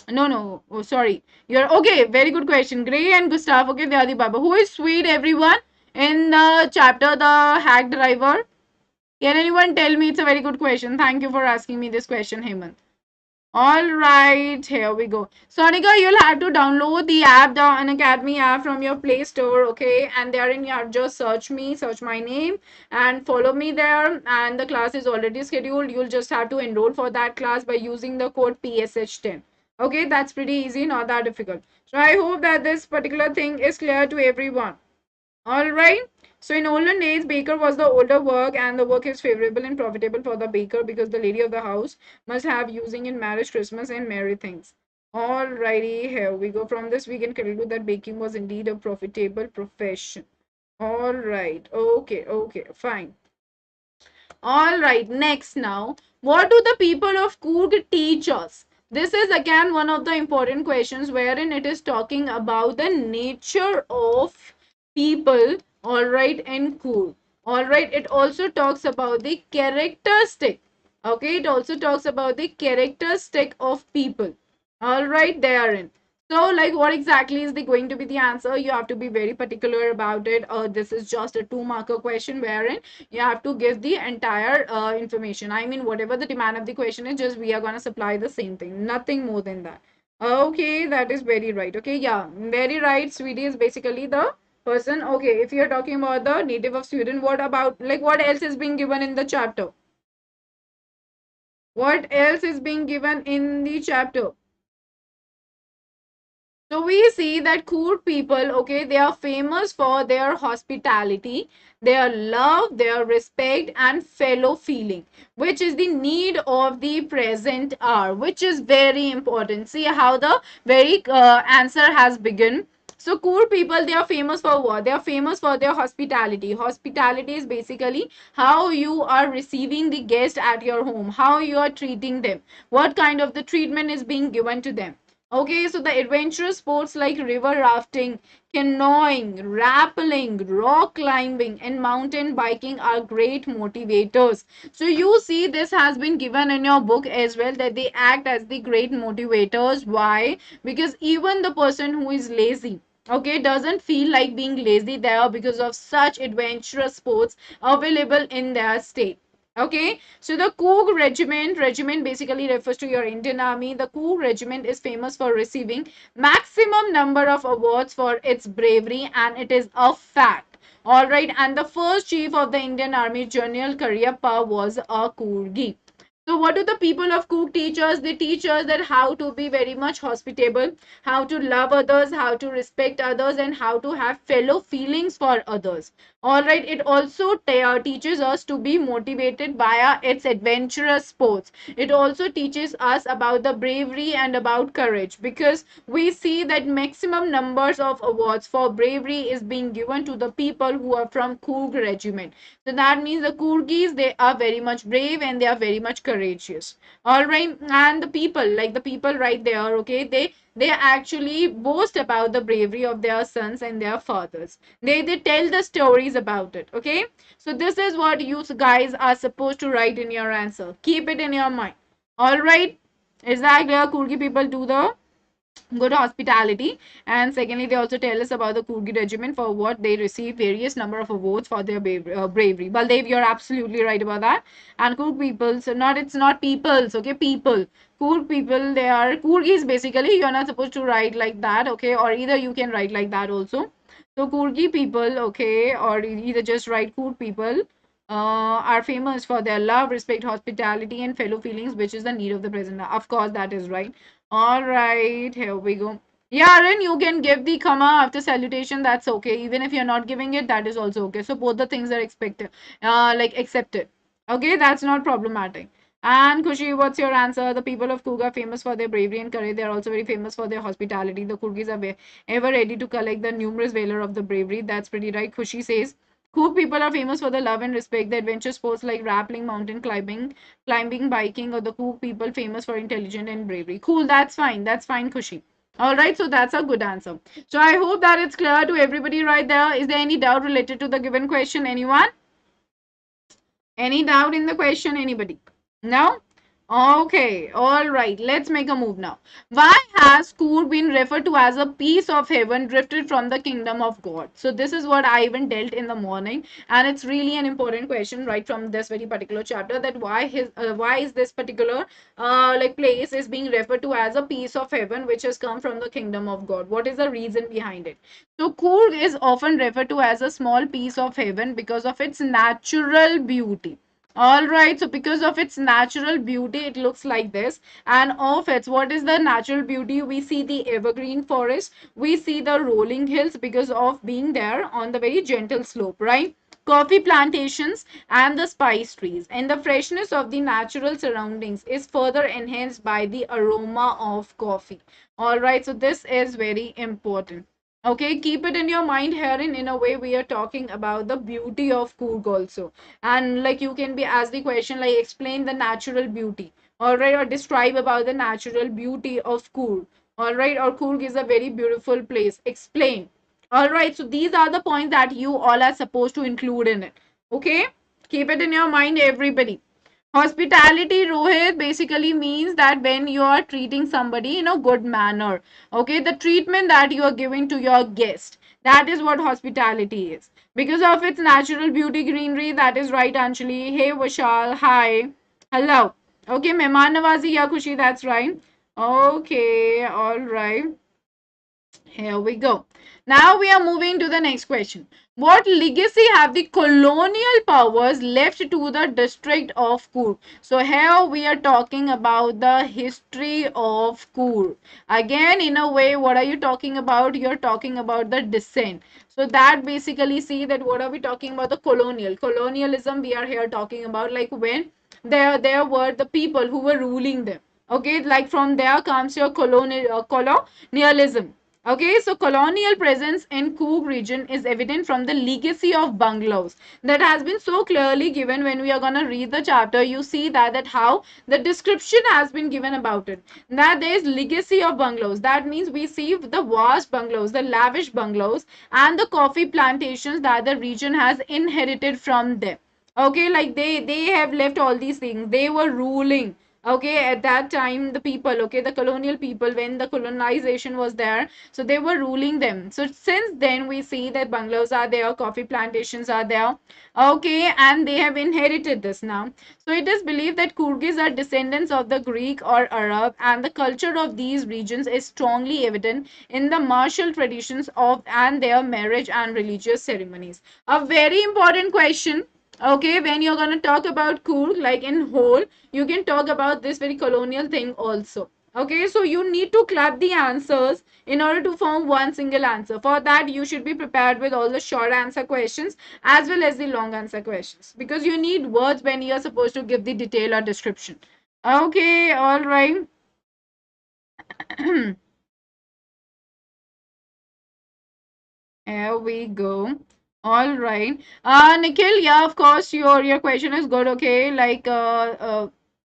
no, oh sorry, you're okay. Very good question. Gray and Gustav. Okay, they are the Babar. Who is sweet, everyone? In the chapter, the hack driver. Can anyone tell me? It's a very good question. Thank you for asking me this question, Hemant. All right, here we go. Sonika, you'll have to download the app, the Unacademy app from your Play Store, okay? And therein you have just search me, search my name, and follow me there. And the class is already scheduled. You'll just have to enroll for that class by using the code PSH10. Okay, that's pretty easy, not that difficult. So I hope that this particular thing is clear to everyone. All right. So in olden days, baker was the older work, and the work is favorable and profitable for the baker because the lady of the house must have using in marriage, Christmas, and merry things. Alrighty, here we go. From this, we can conclude that baking was indeed a profitable profession. All right. Okay. Okay. Fine. All right, next now. What do the people of Coorg teach us? This is again one of the important questions wherein it is talking about the nature of people, all right, in Coorg. All right, it also talks about the characteristic. Okay, it also talks about the characteristic of people. All right, therein. So, like, what exactly is going to be the answer? You have to be very particular about it. This is just a 2-marker question wherein you have to give the entire information. I mean, whatever the demand of the question is, just we are going to supply the same thing, nothing more than that. Okay, that is very right. Okay, yeah, very right. Sweetie is basically the person. Okay, if you're talking about the native of Sweden, what about, like, what else is being given in the chapter? What else is being given in the chapter? So we see that Coorg people, okay, they are famous for their hospitality, their love, their respect, and fellow feeling, which is the need of the present hour, which is very important. See how the very answer has begun. So Coorg people, they are famous for what? They are famous for their hospitality. Hospitality is basically how you are receiving the guest at your home, how you are treating them, what kind of the treatment is being given to them. Okay, so the adventurous sports like river rafting, canoeing, rappelling, rock climbing, and mountain biking are great motivators. So you see, this has been given in your book as well that they act as the great motivators. Why? Because even the person who is lazy, okay, doesn't feel like being lazy there because of such adventurous sports available in their state. Okay, so the Coorg regiment basically refers to your Indian Army. The Coorg regiment is famous for receiving maximum number of awards for its bravery, and it is a fact. All right, and the first chief of the Indian Army, General Karyappa, was a Coorgi. So what do the people of Coorg teach us? They teach us that how to be very much hospitable, how to love others, how to respect others, and how to have fellow feelings for others. All right, it also teaches us to be motivated via its adventurous sports. It also teaches us about the bravery and about courage, because we see that maximum numbers of awards for bravery is being given to the people who are from Coorg regiment. So that means the Coorgis, they are very much brave and they are very much courageous. All right, and the people, like the people right there, okay, they actually boast about the bravery of their sons and their fathers. They tell the stories about it. Okay, so this is what you guys are supposed to write in your answer. Keep it in your mind. All right, is that clear? Coorgi people do the good hospitality, and secondly they also tell us about the Coorgi regiment for what they receive various number of awards for their bravery. Baldev, you're absolutely right about that. And Coorg people, so not, it's not peoples, okay, people. Coorg people, they are Coorgis basically. You're not supposed to write like that, okay, or either you can write like that also. So Coorgi people, okay, or either just write Coorg people are famous for their love, respect, hospitality, and fellow feelings, which is the need of the present. Of course, that is right. All right, here we go. Yeah, Ren, you can give the comma after salutation. That's okay. Even if you're not giving it, that is also okay. So both the things are expected, like accepted. Okay, that's not problematic. And Kushi, what's your answer? The people of Coorg are famous for their bravery and courage. They are also very famous for their hospitality. The Coorgis are ever ready to collect the numerous valor of the bravery. That's pretty right. Kushi says Coorg people are famous for the love and respect. The adventure sports like rappelling, mountain climbing, biking, or the Coorg people famous for intelligence and bravery. Cool, that's fine. That's fine, Kushi. All right, so that's a good answer. So I hope that it's clear to everybody right there. Is there any doubt related to the given question? Anyone? Any doubt in the question? Anybody? No? Okay, all right, let's make a move now. Why has Kur been referred to as a piece of heaven drifted from the kingdom of God? So, this is what I even dealt in the morning, and it's really an important question right from this very particular chapter, that why is this particular like place is being referred to as a piece of heaven which has come from the kingdom of God? What is the reason behind it? So, Kur is often referred to as a small piece of heaven because of its natural beauty. All right, so because of its natural beauty, it looks like this. And of its, what is the natural beauty? We see the evergreen forest, we see the rolling hills because of being there on the very gentle slope, right? Coffee plantations and the spice trees. And the freshness of the natural surroundings is further enhanced by the aroma of coffee. All right, so this is very important. Okay, keep it in your mind here. In a way, we are talking about the beauty of Coorg also, and like you can be asked the question like explain the natural beauty, all right, or describe about the natural beauty of Coorg, all right, or Coorg is a very beautiful place, explain. All right, so these are the points that you all are supposed to include in it. Okay, keep it in your mind, everybody. Hospitality, Rohit, basically means that when you are treating somebody in a good manner, okay, the treatment that you are giving to your guest, that is what hospitality is. Because of its natural beauty, greenery, that is right, Anjali. Hey, Vishal, hi. Hello. Okay, Mehman Nawazi, ya Khushi, that's right. Okay, all right. Here we go. Now we are moving to the next question. What legacy have the colonial powers left to the district of Coorg? So here we are talking about the history of Coorg. Again, in a way, what are you talking about? You're talking about the descent. So that basically see that what are we talking about? The colonialism we are here talking about, like when there were the people who were ruling them. Okay, like from there comes your colonialism. Okay, so colonial presence in Coorg region is evident from the legacy of bungalows that has been so clearly given. When we are going to read the chapter, you see that how the description has been given about it. That there is legacy of bungalows. That means we see the vast bungalows, the lavish bungalows, and the coffee plantations that the region has inherited from them. Okay, like they have left all these things. They were ruling, okay, at that time, the people, okay, the colonial people, when the colonization was there, so they were ruling them. So since then we see that bungalows are there, coffee plantations are there, okay, and they have inherited this now. So it is believed that Kyrgyz are descendants of the Greek or Arab, and the culture of these regions is strongly evident in the martial traditions of and their marriage and religious ceremonies. A very important question. Okay, when you're going to talk about Coorg, like in whole, you can talk about this very colonial thing also. Okay, so you need to clap the answers in order to form one single answer. For that, you should be prepared with all the short answer questions as well as the long answer questions, because you need words when you're supposed to give the detail or description. Okay, all right. Here we go. All right. Nikhil, yeah, of course, your question is good. Okay, like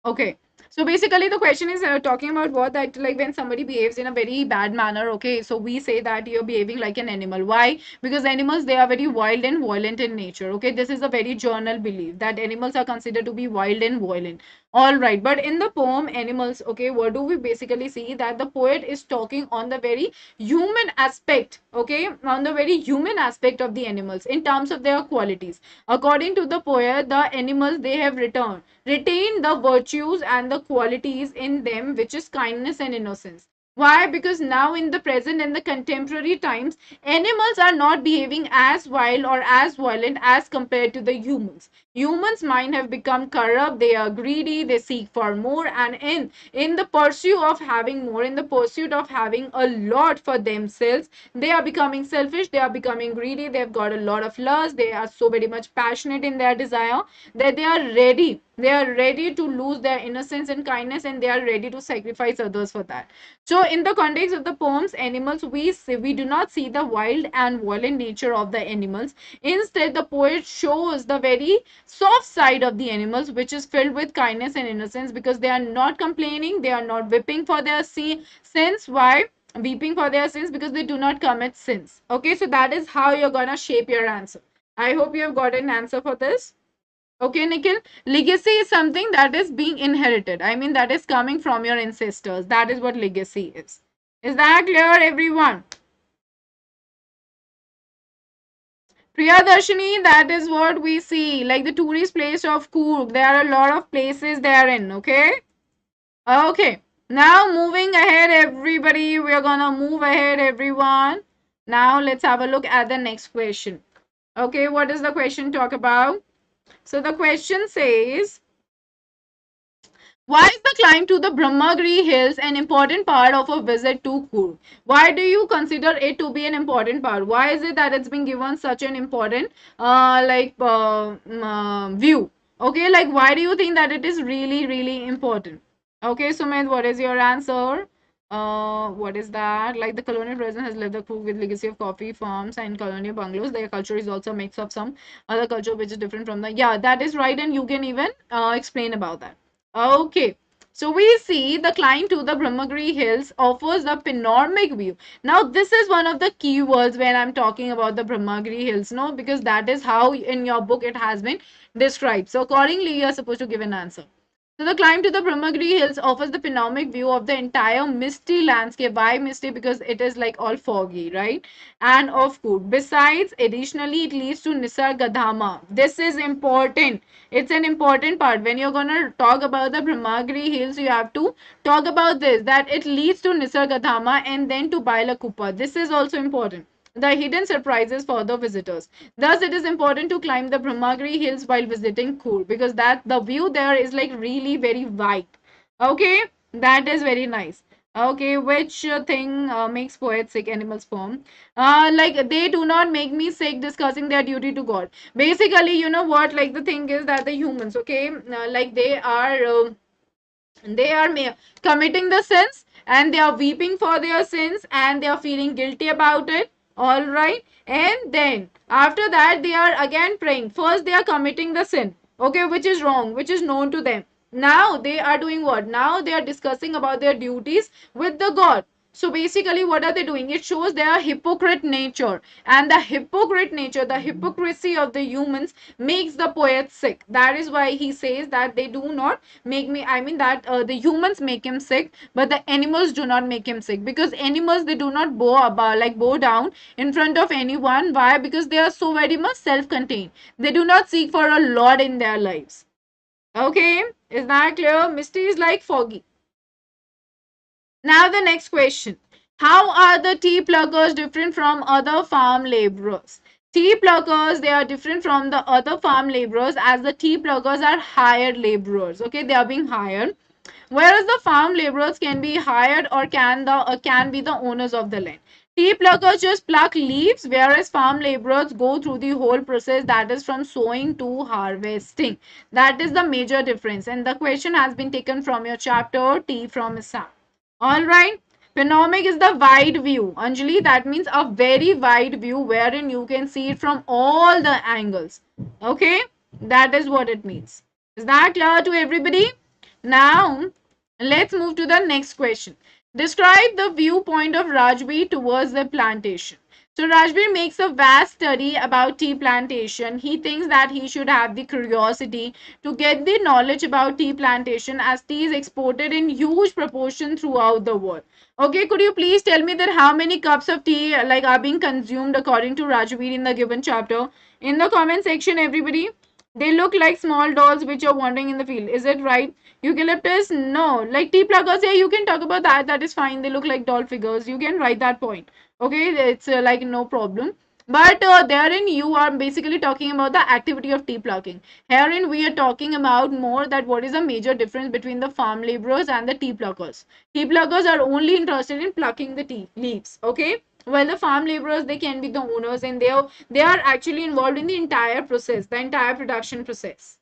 okay. So basically, the question is talking about what that like when somebody behaves in a very bad manner. Okay, so we say that you're behaving like an animal. Why? Because animals, they are very wild and violent in nature. Okay, this is a very journal belief that animals are considered to be wild and violent. All right, but in the poem Animals, okay, what do we basically see? That the poet is talking on the very human aspect, okay, on the very human aspect of the animals in terms of their qualities. According to the poet, the animals, they have retained the virtues and the qualities in them, which is kindness and innocence. Why? Because now in the present and the contemporary times, animals are not behaving as wild or as violent as compared to the humans. Humans' mind have become corrupt, they are greedy, they seek for more, and in the pursuit of having more, in the pursuit of having a lot for themselves, they are becoming selfish, they are becoming greedy, they've got a lot of lust, they are so very much passionate in their desire that they are ready to lose their innocence and kindness, and they are ready to sacrifice others for that. So in the context of the poems Animals, we do not see the wild and violent nature of the animals. Instead, the poet shows the very soft side of the animals, which is filled with kindness and innocence, because they are not complaining, they are not whipping for their sins. Why? Weeping for their sins because they do not commit sins. Okay, so that is how you're gonna shape your answer. I hope you have got an answer for this. Okay, Nikhil, legacy is something that is being inherited. I mean, that is coming from your ancestors. That is what legacy is. Is that clear, everyone? Priyadarshini, that is what we see. Like the tourist place of Coorg. There are a lot of places therein. Okay. Okay. Now moving ahead, everybody. We are gonna move ahead, everyone. Now let's have a look at the next question. Okay, what does the question talk about? So the question says, why is the climb to the Brahmagiri Hills an important part of a visit to Coorg? Why do you consider it to be an important part? Why is it that it's been given such an important view? Okay, like why do you think that it is really, really important? Okay, Sumit, what is your answer? What is that? Like the colonial president has left the Coorg with legacy of coffee farms and colonial bungalows. Their culture is also a mix of some other culture which is different from the. Yeah, that is right, and you can even explain about that. Okay, so we see the climb to the Brahmagiri Hills offers a panoramic view. Now, this is one of the key words when I'm talking about the Brahmagiri Hills, no, because that is how in your book it has been described. So, accordingly, you are supposed to give an answer. So the climb to the Brahmagiri Hills offers the panoramic view of the entire misty landscape. Why misty? Because it is like all foggy, right? And of course, besides, additionally, it leads to Nisargadhama. This is important. It's an important part. When you're gonna talk about the Brahmagiri Hills, you have to talk about this, that it leads to Nisargadhama and then to Bailakupa. This is also important. The hidden surprises for the visitors. Thus, it is important to climb the Brahmagiri Hills while visiting Coorg because that the view there is like really very wide. Okay, that is very nice. Okay, which thing makes poets sick? Animals form. Like they do not make me sick discussing their duty to God. Basically, you know what? Like the thing is that the humans, okay, like they are committing the sins and they are weeping for their sins and they are feeling guilty about it, all right, and then after that they are again praying. First they are committing the sin, okay, which is wrong, which is known to them. Now they are doing what? Now they are discussing about their duties with the God. So basically, what are they doing? It shows their hypocrite nature. And the hypocrite nature, the hypocrisy of the humans makes the poet sick. That is why he says that they do not make me, I mean, that the humans make him sick, but the animals do not make him sick. Because animals, they do not bow down in front of anyone. Why? Because they are so very much self contained. They do not seek for a Lord in their lives. Okay, is that clear? Misty is like foggy. Now the next question. How are the tea pluckers different from other farm laborers? Tea pluckers, they are different from the other farm laborers as the tea pluckers are hired laborers. Okay, they are being hired. Whereas the farm laborers can be hired or can be the owners of the land. Tea pluckers just pluck leaves, whereas farm laborers go through the whole process, that is from sowing to harvesting. That is the major difference. And the question has been taken from your chapter Tea from Assam. All right. Panoramic is the wide view. Anjali, that means a very wide view wherein you can see it from all the angles. Okay. That is what it means. Is that clear to everybody? Now, let's move to the next question. Describe the viewpoint of Rajweed towards the plantation. So Rajbir makes a vast study about tea plantation. He thinks that he should have the curiosity to get the knowledge about tea plantation as tea is exported in huge proportion throughout the world. Okay, could you please tell me that how many cups of tea like are being consumed according to Rajbir in the given chapter? In the comment section, everybody. They look like small dolls which are wandering in the field. Is it right? Eucalyptus? No. Like tea pluggers, yeah, you can talk about that. That is fine. They look like doll figures. You can write that point. Okay, it's like no problem. But therein you are basically talking about the activity of tea plucking. Herein we are talking about more that what is the major difference between the farm laborers and the tea pluckers. Tea pluckers are only interested in plucking the tea leaves. Okay. Well, the farm laborers, they can be the owners and they are actually involved in the entire process, the entire production process.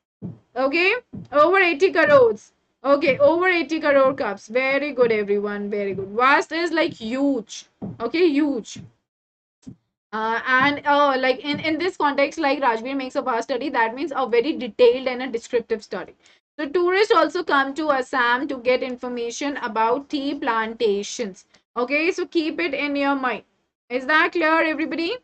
Okay, over 80 crores. Okay, over 80 crore cups. Very good, everyone. Very good. Vast is like huge. Okay, huge. And like in this context, like Rajbir makes a vast study, that means a very detailed and a descriptive study. So tourists also come to Assam to get information about tea plantations. Okay, so keep it in your mind. Is that clear, everybody?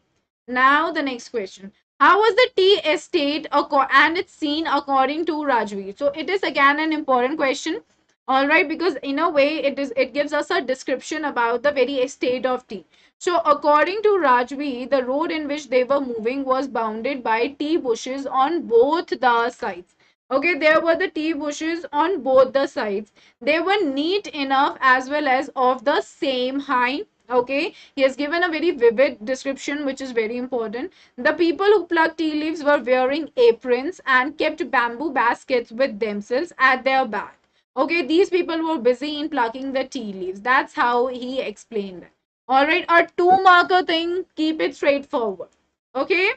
Now the next question. How was the tea estate and its scene according to Rajweed? So it is again an important question. All right, because in a way it gives us a description about the very estate of tea. So according to Rajweed, the road in which they were moving was bounded by tea bushes on both the sides. Okay, there were the tea bushes on both the sides. They were neat enough as well as of the same height. Okay, he has given a very vivid description, which is very important. The people who plucked tea leaves were wearing aprons and kept bamboo baskets with themselves at their back. Okay, these people were busy in plucking the tea leaves. That's how he explained it. All right, a two marker thing, keep it straightforward. Okay,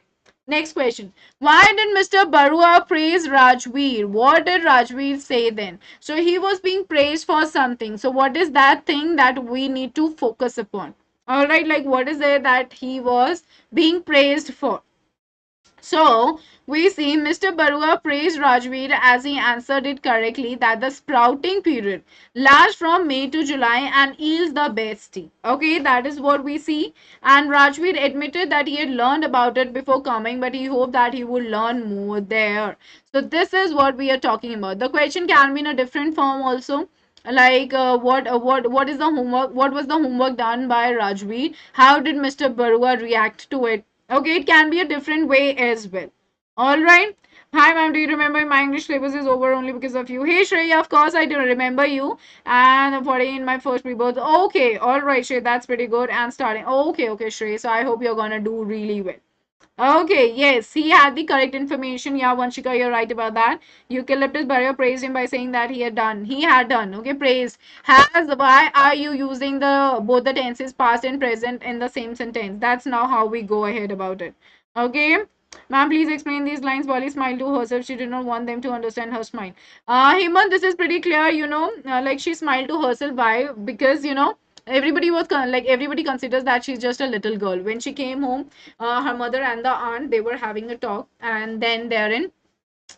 next question. Why did Mr. Barua praise Rajveer? What did Rajveer say then? So he was being praised for something. So what is that thing that we need to focus upon? All right, like what is it that he was being praised for? So we see Mr. Barua praised Rajveer as he answered it correctly that the sprouting period lasts from May to July and yields the best tea. Okay, that is what we see. And Rajveer admitted that he had learned about it before coming, but he hoped that he would learn more there. So this is what we are talking about. The question can be in a different form also, like what is the homework, what was the homework done by Rajveer, how did Mr. Barua react to it. Okay, it can be a different way as well. All right. Hi, ma'am. Do you remember my English syllabus is over only because of you? Hey, Shreya, of course I do remember you. And 40 in my first pre-board. Okay, all right, Shreya, that's pretty good. And starting. Okay, okay, Shreya. So I hope you're gonna do really well. Okay, yes, he had the correct information. Yeah, Vanshika, you're right about that. Eucalyptus Barrier praised him by saying that he had done. He had done. Okay, praised. Has. Why are you using the both the tenses past and present in the same sentence? That's now how we go ahead about it. Okay. Ma'am, please explain these lines. Wally smiled to herself. She did not want them to understand her smile. Hemant, this is pretty clear, like she smiled to herself. Why? Because, everybody was like everybody considers that she's just a little girl. When she came home, her mother and the aunt, they were having a talk, and then therein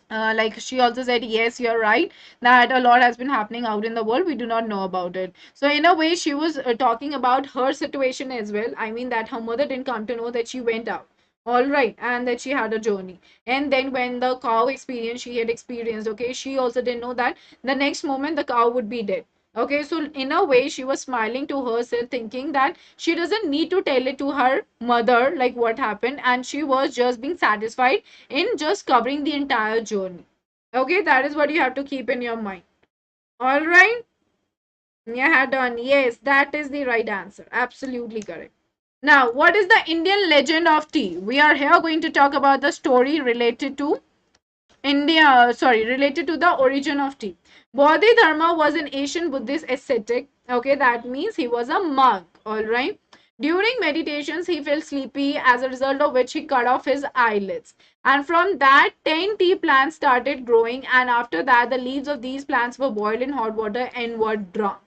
like she also said, yes, you're right, that a lot has been happening out in the world, we do not know about it. So in a way she was talking about her situation as well. I mean that her mother didn't come to know that she went out, all right, and that she had a journey. And then when the cow experience she had experienced, okay, she also didn't know that the next moment the cow would be dead. Okay, so in a way she was smiling to herself, thinking that she doesn't need to tell it to her mother like what happened, and she was just being satisfied in just covering the entire journey. Okay, that is what you have to keep in your mind. All right. Yeah, done. Yes, that is the right answer. Absolutely correct. Now, what is the Indian legend of tea? We are here going to talk about the story related to India, sorry, related to the origin of tea. Bodhidharma was an Asian Buddhist ascetic. Okay, that means he was a monk. All right. During meditations, he felt sleepy, as a result of which he cut off his eyelids. And from that, 10 tea plants started growing. And after that, the leaves of these plants were boiled in hot water and were drunk.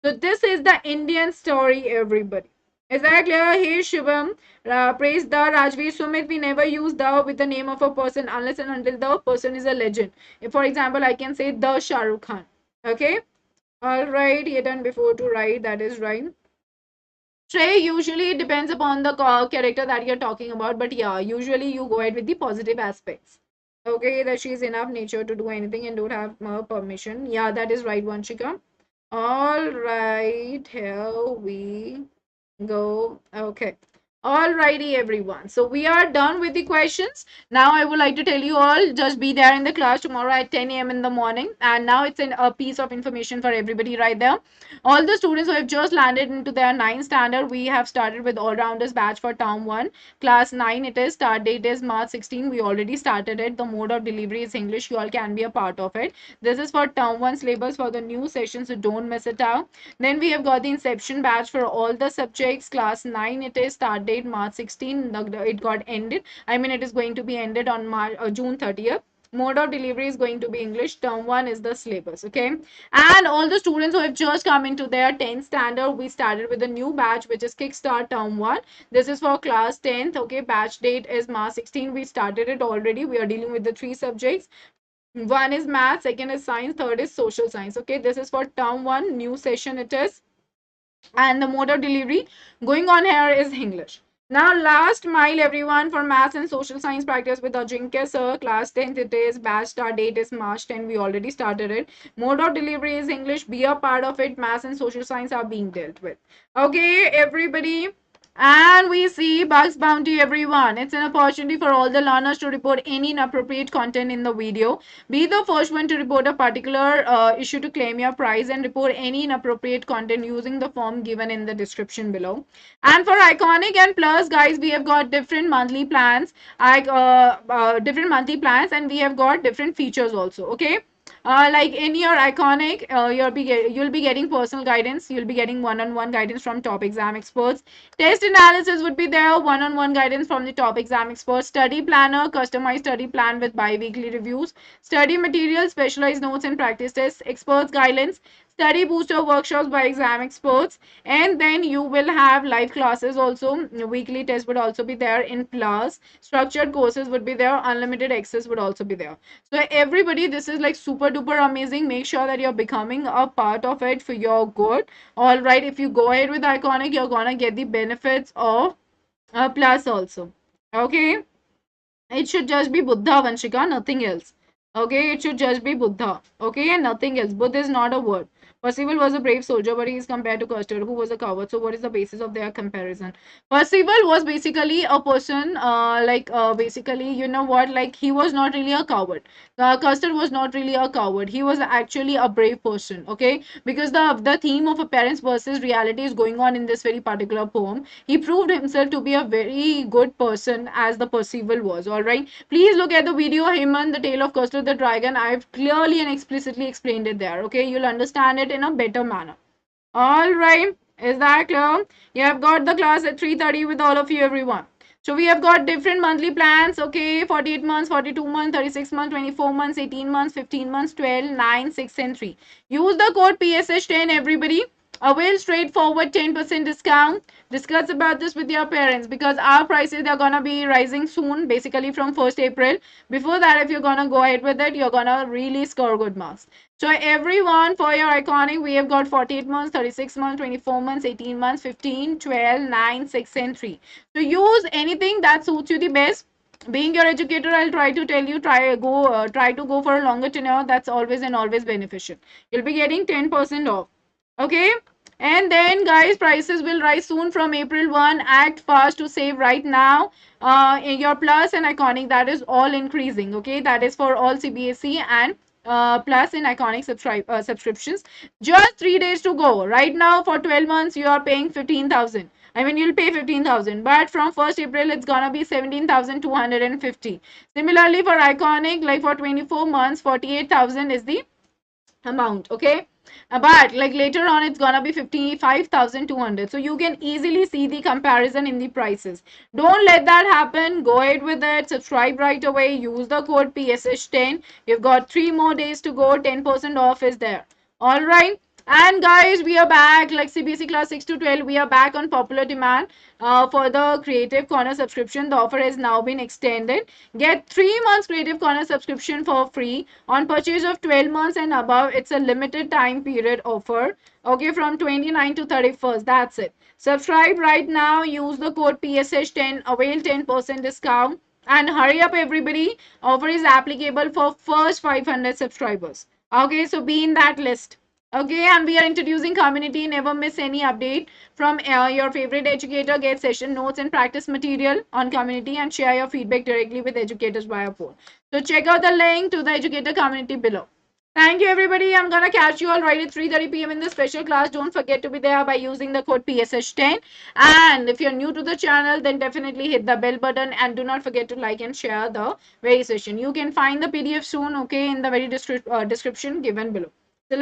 So, this is the Indian story, everybody. Is that clear? Hey, Shivam. Praise the Rajveer Sumit. We never use the with the name of a person unless and until the person is a legend. If, for example, I can say the Shah Rukh Khan. Okay. All right. He done before to write. That is right. Trey usually depends upon the character that you're talking about, but yeah, usually you go ahead with the positive aspects. Okay, that she's enough nature to do anything and don't have permission. Yeah, that is right, Vanshika. All right, here we go. Okay. Alrighty, everyone. So we are done with the questions. Now I would like to tell you all, just be there in the class tomorrow at 10 a.m. in the morning. And now it's a piece of information for everybody right there. All the students who have just landed into their 9th standard, we have started with all-rounders batch for term 1. Class 9 it is. Start date is March 16. We already started it. The mode of delivery is English. You all can be a part of it. This is for term 1 syllabus for the new session, so don't miss it out. Then we have got the inception batch for all the subjects. Class 9 it is. Start date March 16. It got ended. I mean it is going to be ended on June 30th. Mode of delivery is going to be English. Term 1 is the syllabus. Okay. And all the students who have just come into their 10th standard, we started with a new batch which is Kickstart Term 1. This is for class 10th. Okay. Batch date is March 16. We started it already. We are dealing with the 3 subjects. One is math, second is science, third is social science. Okay. This is for term 1. New session it is. And the mode of delivery going on here is English. Now, last mile, everyone, for maths and social science practice with Ajinkya sir. Class 10th it is. Batch start date is March 10. We already started it. Mode of delivery is English. Be a part of it. Maths and social science are being dealt with. Okay, everybody. And we see Bugs Bounty, everyone. It's an opportunity for all the learners to report any inappropriate content in the video. Be the first one to report a particular issue to claim your prize and report any inappropriate content using the form given in the description below. And for Iconic and Plus, guys, we have got different monthly plans, and we have got different features also. Okay. Like in your Iconic, you'll be getting personal guidance. You'll be getting one-on-one guidance from top exam experts. Test analysis would be there. One-on-one guidance from the top exam experts. Study planner, customized study plan with bi-weekly reviews. Study material, specialized notes and practice tests. Experts guidelines. Study booster workshops by exam experts, and then you will have live classes also. Weekly tests would also be there in Plus. Structured courses would be there. Unlimited access would also be there. So everybody, this is like super duper amazing. Make sure that you're becoming a part of it for your good. All right, if you go ahead with Iconic, you're gonna get the benefits of Plus also. Okay, it should just be Buddha, Vanshika, nothing else. Okay, it should just be Buddha. Okay, and nothing else. Buddha is not a word. Percival was a brave soldier, but he is compared to Custard, who was a coward. So, what is the basis of their comparison? Percival was basically a person, basically, you know what, like he was not really a coward. Custard was not really a coward. He was actually a brave person. Okay, because the theme of appearance versus reality is going on in this very particular poem. He proved himself to be a very good person as the Percival was. All right, please look at the video Heyman, the Tale of Custard the Dragon. I've clearly and explicitly explained it there. Okay, you'll understand it in a better manner. All right, is that clear? You have got the class at 3:30 with all of you, everyone. So we have got different monthly plans. Okay, 48 months, 42 months, 36 months, 24 months, 18 months, 15 months, 12, 9, 6 and 3. Use the code PSH10, everybody. Avail straightforward 10% discount. Discuss about this with your parents because our prices are gonna be rising soon, basically from 1st April. Before that, if you're gonna go ahead with it, you're gonna really score good marks. So everyone, for your Iconic, we have got 48 months, 36 months, 24 months, 18 months, 15, 12, 9, 6 and 3. So use anything that suits you the best. Being your educator, I'll try to tell you, try to go for a longer tenure. That's always and always beneficial. You'll be getting 10% off. Okay, and then guys, prices will rise soon from April 1. Act fast to save right now. In your Plus and Iconic, that is all increasing. Okay, that is for all CBSE and Plus and Iconic subscriptions. Just 3 days to go. Right now for 12 months you are paying 15,000. I mean, you'll pay 15,000, but from 1st April it's gonna be 17,250. Similarly for Iconic, like for 24 months, 48,000 is the amount. Okay, but like later on it's gonna be 55,200. So you can easily see the comparison in the prices. Don't let that happen. Go ahead with it. Subscribe right away. Use the code PSH10. You've got 3 more days to go. 10% off is there. All right, and guys, we are back. Like CBSE class 6 to 12, we are back on popular demand for the Creative Corner subscription. The offer has now been extended. Get 3 months Creative Corner subscription for free on purchase of 12 months and above. It's a limited time period offer. Okay, from 29 to 31st. That's it. Subscribe right now. Use the code PSH10. Avail 10% discount. And hurry up, everybody. Offer is applicable for first 500 subscribers. Okay, so be in that list. Okay, and we are introducing community. Never miss any update from your favorite educator. Get session notes and practice material on community and share your feedback directly with educators via poll. So check out the link to the educator community below. Thank you, everybody. I'm gonna catch you all right at 3:30 p.m. in the special class. Don't forget to be there by using the code PSH10. And if you're new to the channel, then definitely hit the bell button and do not forget to like and share the very session. You can find the PDF soon, okay, in the very description given below.